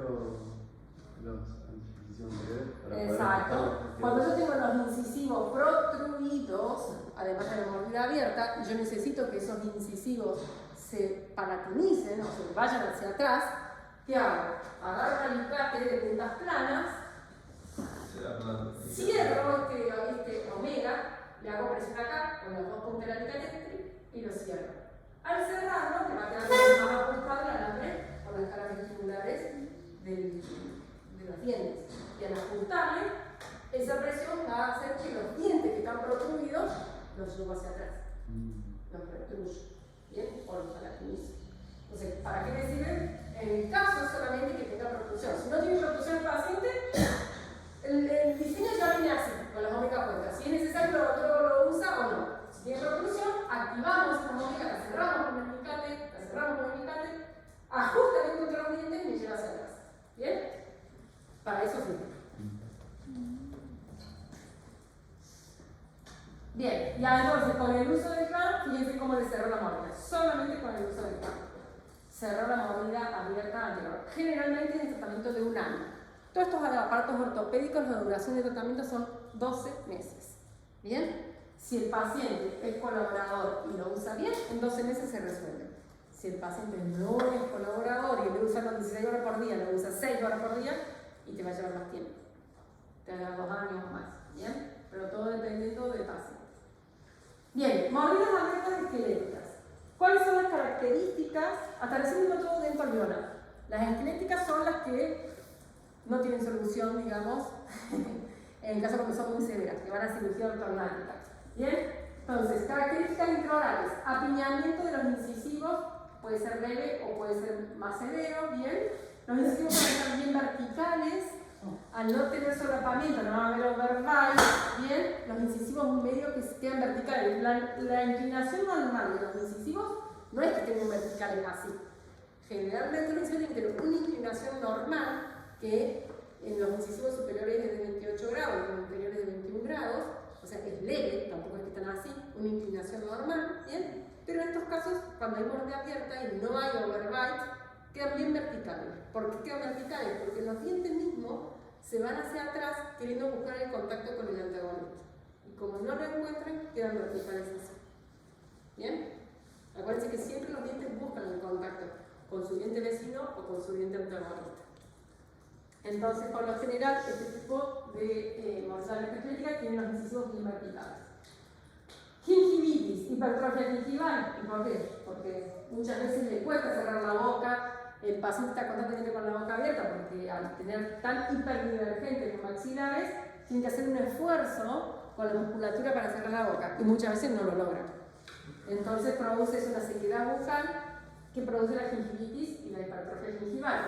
los antiposiciones para poder Exacto. ajustar. Cuando yo tengo los incisivos protruidos, además de la mordida abierta, y yo necesito que esos incisivos se palatinicen o se vayan hacia atrás, ¿qué hago? Agarro un alicate de puntas planas, cierro este omega, le hago presión acá con las dos puntas del alicate y lo cierro. Al cerrarlo, me va a quedar más ajustado el alambre con las caras vestibulares de los dientes. Y al ajustarle, esa presión va a hacer que los dientes que están protruidos los suba hacia atrás, los protruye, ¿bien? O los alaciniza. Entonces, ¿para qué me sirve? En el caso solamente que tenga protrusión. Si no tiene protrusión el paciente, el diseño ya viene así, con las ómicas puestas. Si es necesario, el odontólogo lo usa o no. Si tiene protrusión, activamos esta ómica, la cerramos con el alicate, ajusta el contra los dientes y me lleva hacia atrás. ¿Bien? Para eso sirve. Bien, y entonces con el uso del plan, fíjense cómo le cerró la mordida. Solamente con el uso del plan. Cerró la mordida abierta anterior. Generalmente en el tratamiento de 1 año. Todos estos aparatos ortopédicos, la duración de tratamiento son 12 meses. ¿Bien? Si el paciente es colaborador y lo usa bien, en 12 meses se resuelve. Si el paciente no es colaborador y lo usa 16 horas por día, lo usa 6 horas por día y te va a llevar más tiempo. Te va a llevar 2 años más. ¿Bien? Pero todo dependiendo del paciente. Bien, mordidas abiertas esqueléticas. ¿Cuáles son las características? Hasta recién vimos todo dentro alveolar. Las esqueléticas son las que no tienen solución, digamos, en el caso cuando son muy severas, que van a cirugía ortognática. ¿Bien? Entonces, características intraorales. Apiñamiento de los incisivos puede ser leve o puede ser más severo. ¿Bien? Los incisivos van a estar bien verticales. Al no tener solapamiento, no va a haber overbite, bien, los incisivos medio que se quedan verticales. La inclinación normal de los incisivos no es que estén verticales así. Generalmente los incisivos tienen una inclinación normal que en los incisivos superiores es de 28 grados y en los inferiores de 21 grados, o sea, es leve, tampoco es que están así, una inclinación normal, bien, pero en estos casos, cuando hay mordida abierta y no hay overbite, quedan bien verticales. ¿Por qué quedan verticales? Porque los dientes mismos se van hacia atrás queriendo buscar el contacto con el antagonista. Y como no lo encuentran, quedan verticales así. ¿Bien? Acuérdense que siempre los dientes buscan el contacto con su diente vecino o con su diente antagonista. Entonces, por lo general, este tipo de mordidas esqueléticas tienen los incisivos bien verticales. Gingivitis, hipertrofia gingival. ¿Y por qué? Porque muchas veces le cuesta cerrar la boca. El paciente está constantemente con la boca abierta porque al tener tan hiperdivergentes los maxilares, tiene que hacer un esfuerzo con la musculatura para cerrar la boca y muchas veces no lo logra. Entonces produce una sequedad bucal que produce la gingivitis y la hipertrofia gingival.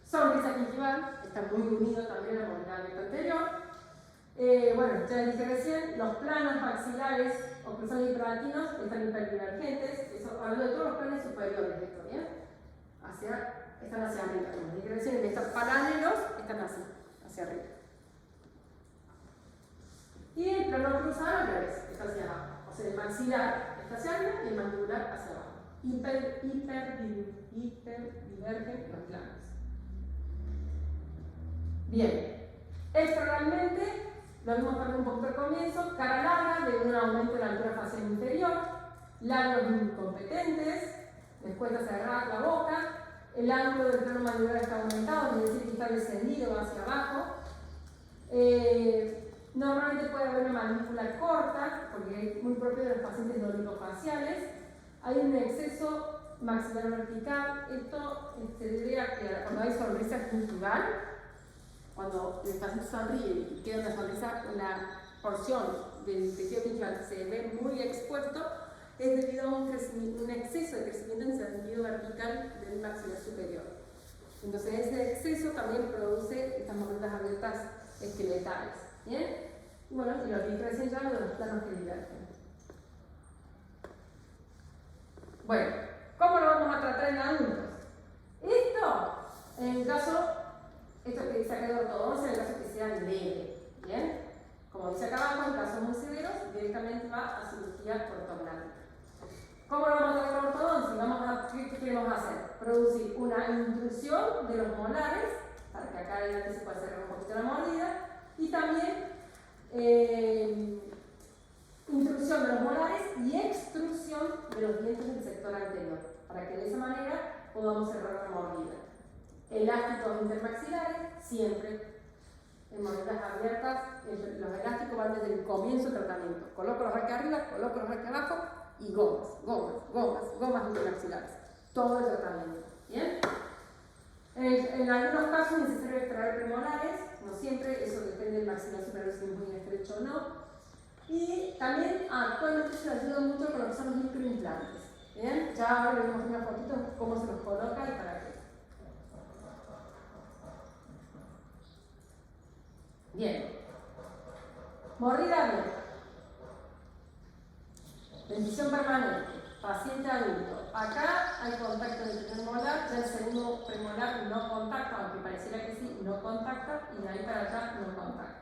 Sonrisa gingival está muy unido también a la mordida anterior. Bueno, ya dije recién, los planos maxilares o cruzados hiperlatinos están hiperdivergentes. Eso hablo de todos los planos superiores de esto, ¿bien? Están hacia arriba, como dije recién, en estos paralelos están así, hacia arriba. Y el plano cruzado al revés, está hacia abajo. O sea, el maxilar está hacia arriba y el mandibular hacia abajo. Hiperdivergen los planos. Bien, externalmente, lo vimos también un poquito al comienzo, cara larga, de un aumento de la altura facial inferior, labios incompetentes, les cuesta cerrar la boca, el ángulo del plano mandibular está aumentado, es decir, que está descendido hacia abajo. Normalmente puede haber una mandíbula corta, porque es muy propio de los pacientes dolicofaciales. Hay un exceso maxilar vertical. Esto se debe a que cuando hay sonrisa gingival, cuando el paciente sonríe y queda una sonrisa, una porción del tejido gingival se ve muy expuesto, es debido a un exceso de crecimiento en sentido vertical del maxilar superior. Entonces ese exceso también produce estas mordidas abiertas esqueletales. ¿Bien? Bueno, y lo que dije ya lo de los planos que divergen. Bueno, ¿cómo lo vamos a tratar en adultos? Esto, en el caso, esto que dice acá de ortodoncia, en el caso que sea leve. ¿Bien? Como dice acá abajo, en casos muy severos, directamente va a cirugía ortognática. ¿Cómo lo vamos a tratar con ortodoncia? ¿Qué queremos hacer? Producir una intrusión de los molares, para que acá adelante se pueda cerrar un poquito la mordida, y también intrusión de los molares y extrusión de los dientes del sector anterior, para que de esa manera podamos cerrar la mordida. Elásticos intermaxilares, siempre en mordidas abiertas, los elásticos van desde el comienzo del tratamiento. Coloco los acá arriba, coloco los acá abajo y gomas intermaxilares. Todo el tratamiento. ¿Bien? En algunos casos es necesario extraer premolares, no siempre, eso depende del maxilar superior si es muy estrecho o no. Y también actualmente se ayuda mucho con lo que son los microimplantes. ¿Bien? Ya ahora le vemos una fotito de cómo se los coloca y para qué. Bien. Mordida abierta. Dentición permanente. Paciente adulto. Acá hay contacto del primer molar, ya el segundo premolar no contacta, aunque pareciera que sí, no contacta, y de ahí para allá no contacta.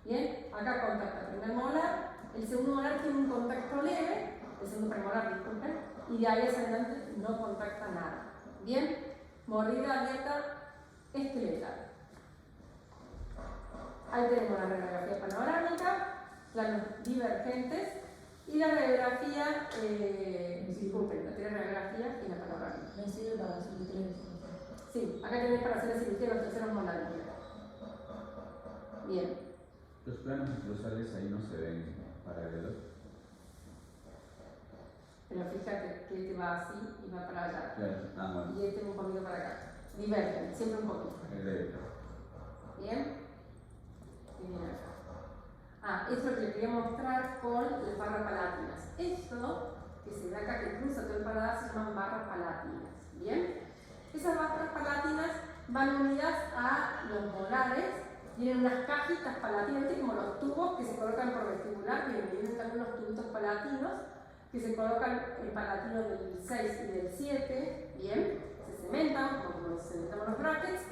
Bien, acá contacta el primer molar, el segundo molar tiene un contacto leve, el segundo premolar, disculpen, y de ahí hacia adelante no contacta nada. Bien, mordida abierta esqueletal. Ahí tenemos la radiografía panorámica, planos divergentes y la radiografía, disculpen, la radiografía y la panorámica. Me sirve para hacer ustedes. Sí, acá tenés para hacer la cirugía de los terceros molares. Bien. Los planos inclusales ahí no se ven paralelos. Pero fíjate que este va así y va para allá. Claro, bueno. Y este un poquito para acá. Divergen, siempre un poquito. Bien. Y bien acá. Esto es lo que les quería mostrar con las barras palatinas. Esto que se ve acá, que cruza todo el paladar, se llaman barras palatinas. Bien. Esas barras palatinas van unidas a los molares. Tienen unas cajitas palatinas, como los tubos que se colocan por vestibular, que vienen también unos tubitos palatinos, que se colocan el palatino del 6 y del 7, bien, se cementan, como cementamos los brackets,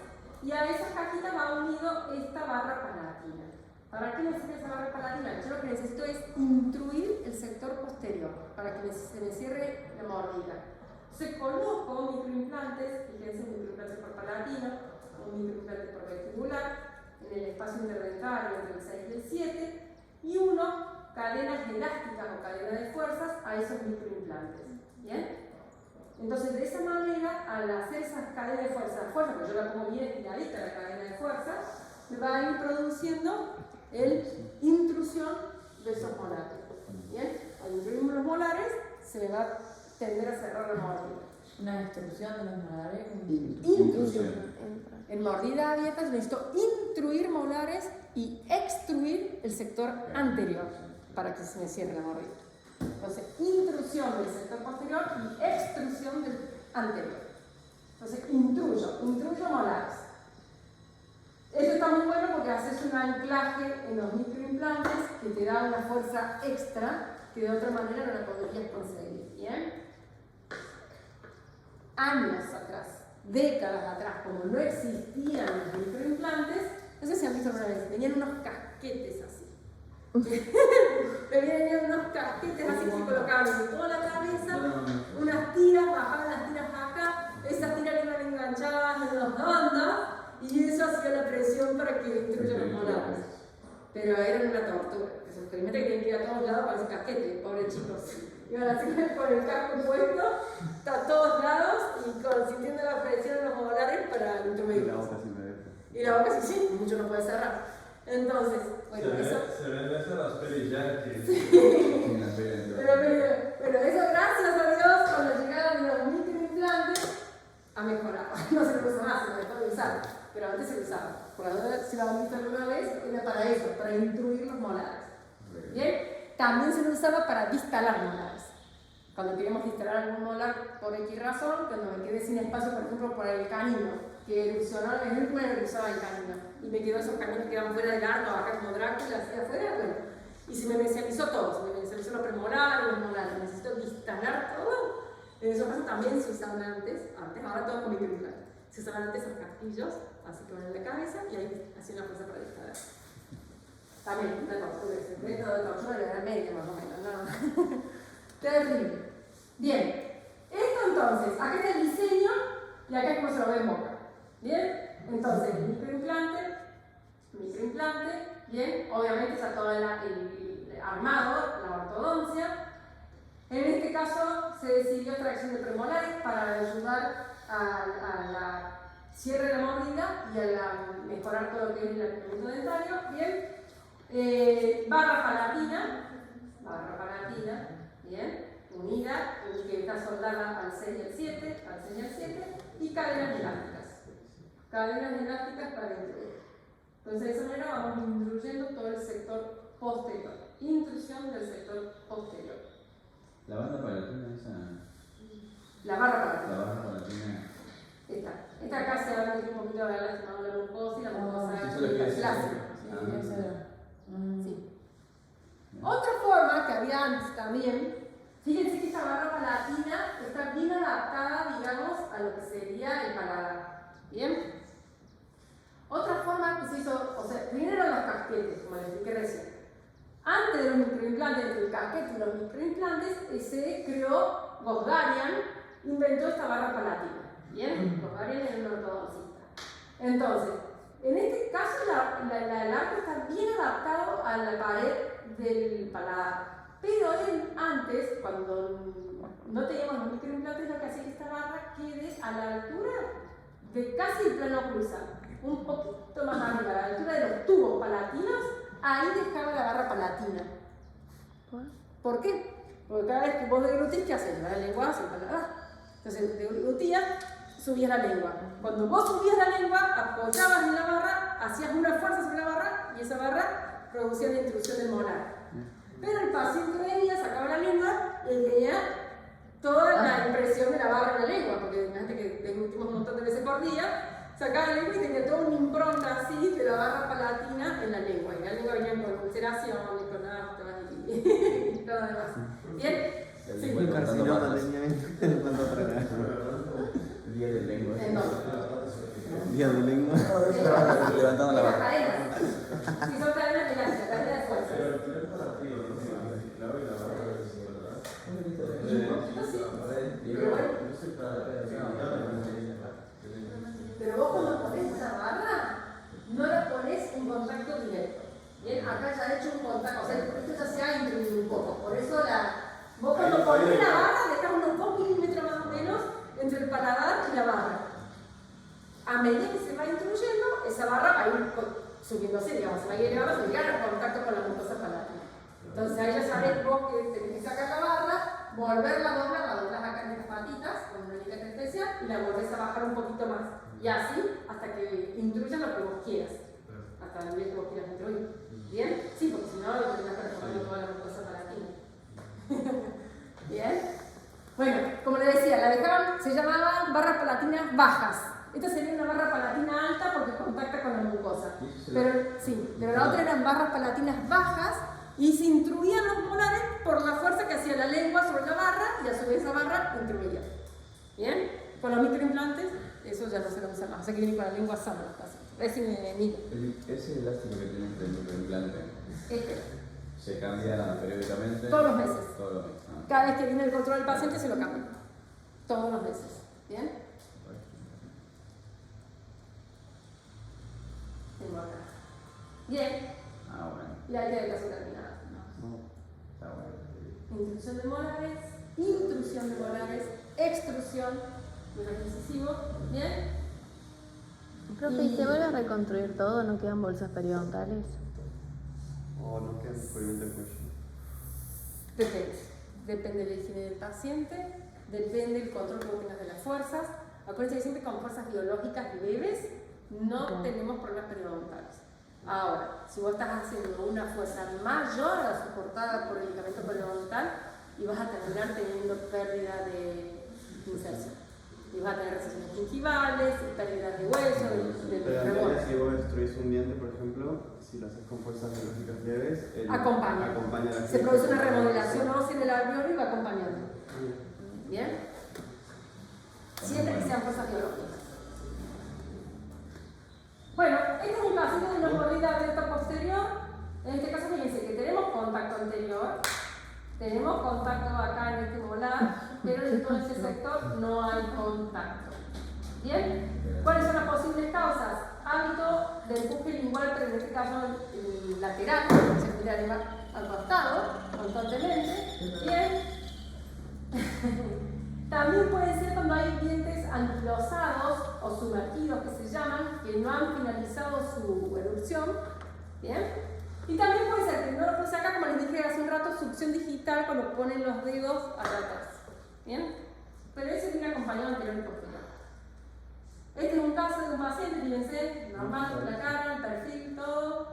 y a esa cajita va unido esta barra palatina. ¿Para qué necesito esa barra palatina? Yo lo que necesito es intruir el sector posterior, para que se me cierre la mordida. Entonces coloco microimplantes, fíjense, un microimplante por palatino, un microimplante por vestibular, en el espacio interdentario entre el 6 y el 7, y uno, cadenas elásticas o cadenas de fuerzas a esos microimplantes. ¿Bien? Entonces, de esa manera, al hacer esas cadenas de fuerza, porque yo la pongo bien estiradita la cadena de fuerza, me va a ir produciendo la intrusión de esos molares. ¿Bien? Al intruir los molares, se me va a tender a cerrar la mordida. Una destrucción de los molares. Intrusión. En mordida abierta yo necesito intruir molares y extruir el sector anterior para que se me cierre la mordida. Entonces, intrusión del sector posterior y extrusión del anterior. Entonces, intruyo molares. Esto está muy bueno porque haces un anclaje en los microimplantes que te da una fuerza extra que de otra manera no la podrías conseguir. ¿Bien? Años atrás, décadas atrás, como no existían los microimplantes, no sé si han visto alguna vez, tenían unos casquetes así. Tenían unos casquetes así que se colocaban en toda la cabeza, unas tiras, bajaban las tiras acá, esas tiras iban enganchadas en los bandas y eso hacía la presión para que intruyan los molares. Pero era una tortura. Los experimentos que tienen que ir a todos lados para ese casquete, pobres chicos. Iban así con el casco puesto, a todos lados y sintiendo la presión en los molares para introducirlos. Y la boca sin beber. Y la boca sí, mucho no puede cerrar. Entonces, bueno, eso. Se ven eso en las pelis yankees. Pero eso, gracias a Dios, cuando llegaron los microimplantes, ha mejorado. No se lo usa más, se lo dejó de usar. Pero antes se lo usaba. Por la duda, si lo han visto alguna vez, era para eso, para intruir los molares. ¿Bien? También se lo usaba para distalar molares. Cuando queríamos distalar algún molar por X razón, cuando me quedé sin espacio, por ejemplo, por el canino, que erupcionó, es el primero que usaba el canino, y me quedó esos caninos que quedaban fuera del arco, acá como Drácula, hacia afuera, bueno, y se me mesianizó todo, se me mesianizó lo premolar, los molares, necesito distalar todo. En esos casos también se usaban antes, ahora todo con microimplantes. Se usaban antes esos casquillos, así que van en la cabeza, y ahí hacía una fuerza para distalar. También, una tortura, ese método de tortura de la media más o menos, ¿no? Terrible. Bien, esto entonces, acá está el diseño y acá es como se lo ve en boca. Bien, entonces microimplante, bien, obviamente está todo el armado, la ortodoncia. En este caso se decidió extracción de premolares para ayudar a la cierre de la mordida y a mejorar todo lo que es el alineamiento dentario. Bien, barra palatina, bien, unida, que está soldada al 6 y al 7, y cadenas elásticas. cadenas elásticas para intruir. Entonces, de esa manera vamos instruyendo todo el sector posterior. Intrusión del sector posterior. La banda palatina esa. La barra palatina. La barra palatina. Esta acá se va a meter un poquito de la mucosa y la mucosa sí, es eso lo que la decía. Sí. Otra forma que había antes también, fíjense que esta barra palatina está bien adaptada, digamos, a lo que sería el paladar. ¿Bien? Otra forma que se hizo, o sea, primero eran los casquetes, como les expliqué recién. Antes de los microimplantes, entre el casquete y los microimplantes, se creó Gosgarian, inventó esta barra palatina. ¿Bien? Gosgarian era un ortodoncista. Entonces, en este caso el arco está bien adaptado a la pared del paladar. Pero antes, cuando no teníamos los microimplantes, lo que hacía que esta barra quede a la altura de casi el plano oclusal, un poquito más arriba, a la altura de los tubos palatinos, ahí dejaba la barra palatina. ¿Por qué? Porque cada vez que vos deglutís, ¿qué haces? La lengua hacia el paladar. Entonces, deglutías, subías la lengua. Cuando vos subías la lengua, apoyabas en la barra, hacías una fuerza sobre la barra y esa barra producía la intrusión del molar. Pero el paciente venía, sacaba la lengua y tenía toda la impresión de la barra en la lengua, porque imagínate que deglutimos un montón de veces por día, sacaba la lengua y tenía toda una impronta así de la barra palatina en la lengua. Y la lengua venía con ulceraciones, con aftas y todo lo demás. ¿Bien? Sí. Un carcinoma tenía en cuanto a tragar. Día de lengua. Día de lengua. Levantando la Las barra. cadenas. Si son cadenas elásticas, cadenas de fuerza. Pero vos cuando pones esa barra, no la pones en contacto directo. Bien, acá ya he hecho un contacto, o sea, esto ya se ha introducido un poco. Por eso vos cuando pones la barra, dejás unos 2 milímetros más o menos entre el paladar y la barra. A medida que se va instruyendo, esa barra va a ir subiéndose, digamos, se va a ir elevando, se llegar al contacto con la mucosa palatina. Entonces ahí ya sabés vos que tenés que sacar la barra, volverla a doblar, la doblás acá en estas patitas con una alicate especial y la volvés a bajar un poquito más. Y así hasta que intruya lo que vos quieras, hasta el nivel que vos quieras intruir. ¿Bien? Sí, porque si no, lo terminás perforando toda la mucosa palatina. ¿Bien? Bueno, como les decía, la dejaban, se llamaban barras palatinas bajas. Esta sería una barra palatina alta porque contacta con la mucosa. Pero la otra eran barras palatinas bajas y se intruían los molares por la fuerza que hacía la lengua sobre la barra y a su vez esa barra intruía. ¿Bien? Con los microimplantes, eso ya no se lo usa más. O sea que viene con la lengua sana los pacientes. Ese elástico que tienes del microimplante, Este. ¿se cambia periódicamente? Todos los meses. Todos los meses. Cada vez que viene el control del paciente se lo cambia. Todos los meses. ¿Bien? Tengo acá. Bien. Ah, bueno. Y ahí queda casi terminada. Está bueno. Intrusión de molares, intrusión de molares, extrusión de los incisivos. ¿Bien? Profe, ¿y se vuelve a reconstruir todo? ¿No quedan bolsas periodontales? O no queda descubrimiento del cuello. Depende. Depende de la higiene del paciente, depende del control que vos tengas de las fuerzas. Acuérdense que siempre con fuerzas biológicas leves no tenemos problemas periodontales. Ahora, si vos estás haciendo una fuerza mayor a la soportada por el ligamento periodontal y vas a terminar teniendo pérdida de inserción. Y vas a tener recesiones gingivales, pérdidas de hueso, del Pero en rebote. realidad, si vos destruís un diente, por ejemplo, si lo haces con fuerzas biológicas leves, Acompaña. la Se produce una remodelación ósea en el alveolo y va acompañando. ¿Bien? Siempre que sean fuerzas biológicas. Bueno, este es un paciente de una mordida abierta posterior. En este caso, fíjense que tenemos contacto anterior, tenemos contacto acá en este molar, pero en todo ese sector no hay contacto. ¿Bien? ¿Cuáles son las posibles causas? Hábito de empuje lingual, pero en este caso el lateral, se mira al costado constantemente. Bien. También puede ser cuando hay dientes anquilosados o sumergidos que se llaman, que no han finalizado su erupción. ¿Bien? Y también puede ser que no lo puse acá, como les dije hace un rato, succión digital cuando ponen los dedos acá atrás. ¿Bien? Pero ese viene acompañado anterior y posterior. Este es un caso de un paciente, fíjense, normal, la cara, el perfil, todo.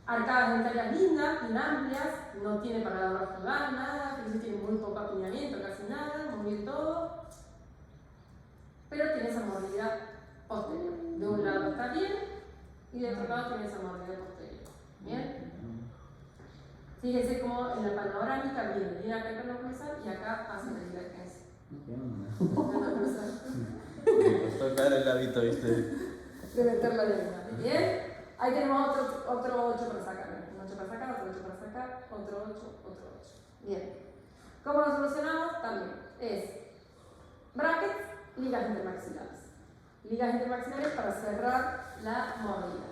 Arcadas dentarias lindas, bien amplias, no tiene paladar jugar, nada, fíjense, tiene muy poco apiñamiento, casi nada, muy bien todo. Pero tiene esa mordida posterior. De un lado está bien y de otro lado tiene esa mordida posterior. ¿Bien? Fíjense cómo en la panorámica viene acá el plano cruzal y acá hace la divergencia. Me costó caer el hábito, ¿viste? De meter la lengua. ¿Bien? Ahí tenemos otro 8 para sacar. Un 8 para sacar, otro 8 para sacar, otro 8, otro 8. Bien. ¿Cómo lo solucionamos? También es brackets, ligas intermaxilares. Ligas intermaxilares para cerrar la mordida.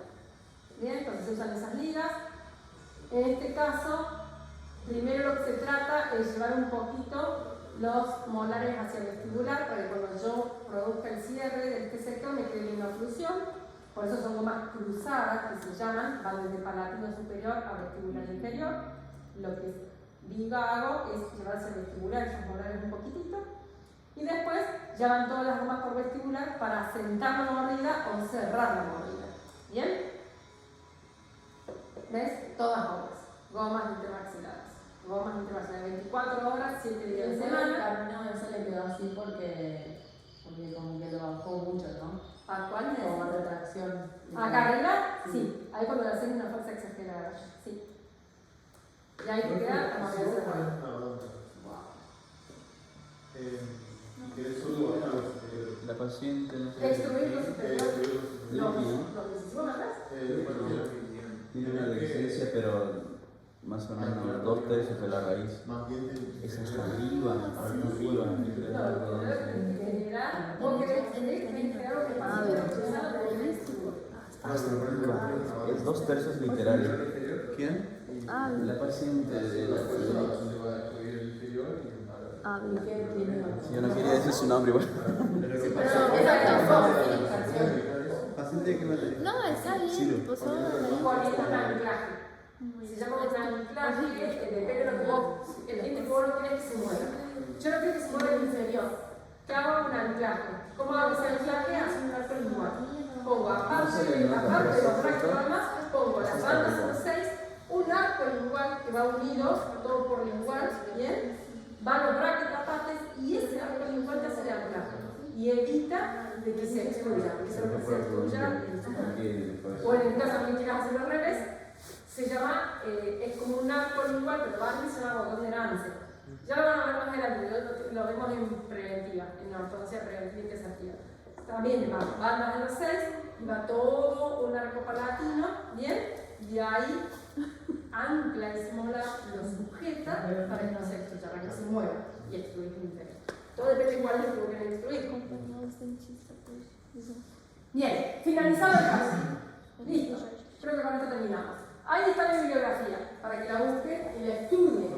Bien, entonces se usan esas ligas. En este caso, primero lo que se trata es llevar un poquito los molares hacia el vestibular para que cuando yo produzca el cierre de este sector me quede bien la oclusión. Por eso son gomas cruzadas que se llaman, van desde palatino superior a vestibular inferior. Lo que hago es llevar hacia el vestibular esos molares un poquitito y después ya van todas las gomas por vestibular para asentar la mordida o cerrar la mordida. ¿Bien? ¿Ves? Todas gomas intermaxilares. Gomas intermaxilares, 24 horas, 7 días de semana. Camino eso le quedó así porque como que lo bajó mucho, ¿no? ¿A cuál? Como retracción. ¿Acá arriba? Sí. Ahí cuando le haces una fuerza exagerada. Sí. Y ahí te queda la mordida cerrada. La paciente no sé. Extruir los superiores. No, ¿Los decisivos atrás? Tiene una adolescencia, pero más o menos 2/3 de la raíz. Es hasta arriba, arriba. Es 2/3 literal. ¿Quién? La paciente de la yo no quería decir su nombre igual. ¿Paciente que me No, está bien. Pues solo se llama un anclaje, depende de lo que vos, el límite que vos no querés que se mueva. Yo no quiero que se mueva el inferior. ¿Qué hago? Un anclaje. ¿Cómo hago ese anclaje? Hago un arco igual. Pongo aparte de los brackets además, pongo las bandas en los 6, un arco igual que va unido, todo por igual, ¿bien? Van los brackets aparte y ese arco igual te hace el anclaje. Y evita de que se extruya, que se extruya. O en el caso también quieras hacerlo al revés, se llama, es como un arco igual, pero van y se llama botón de Nance. Ya lo van a ver más adelante, lo vemos en preventiva, en la ortodoncia preventiva y intersectiva. También van bandas en los 6 y va todo un arco palatino, ¿bien? Y ahí ancla ese molar, lo sujeta para que no se extruya, para que se mueva y extruir el inferior. Todo depende de cuál es lo que quieren extruir. Bien, finalizado el caso. Listo. Creo que con esto terminamos. Ahí está mi bibliografía, para que la busquen y la estudien.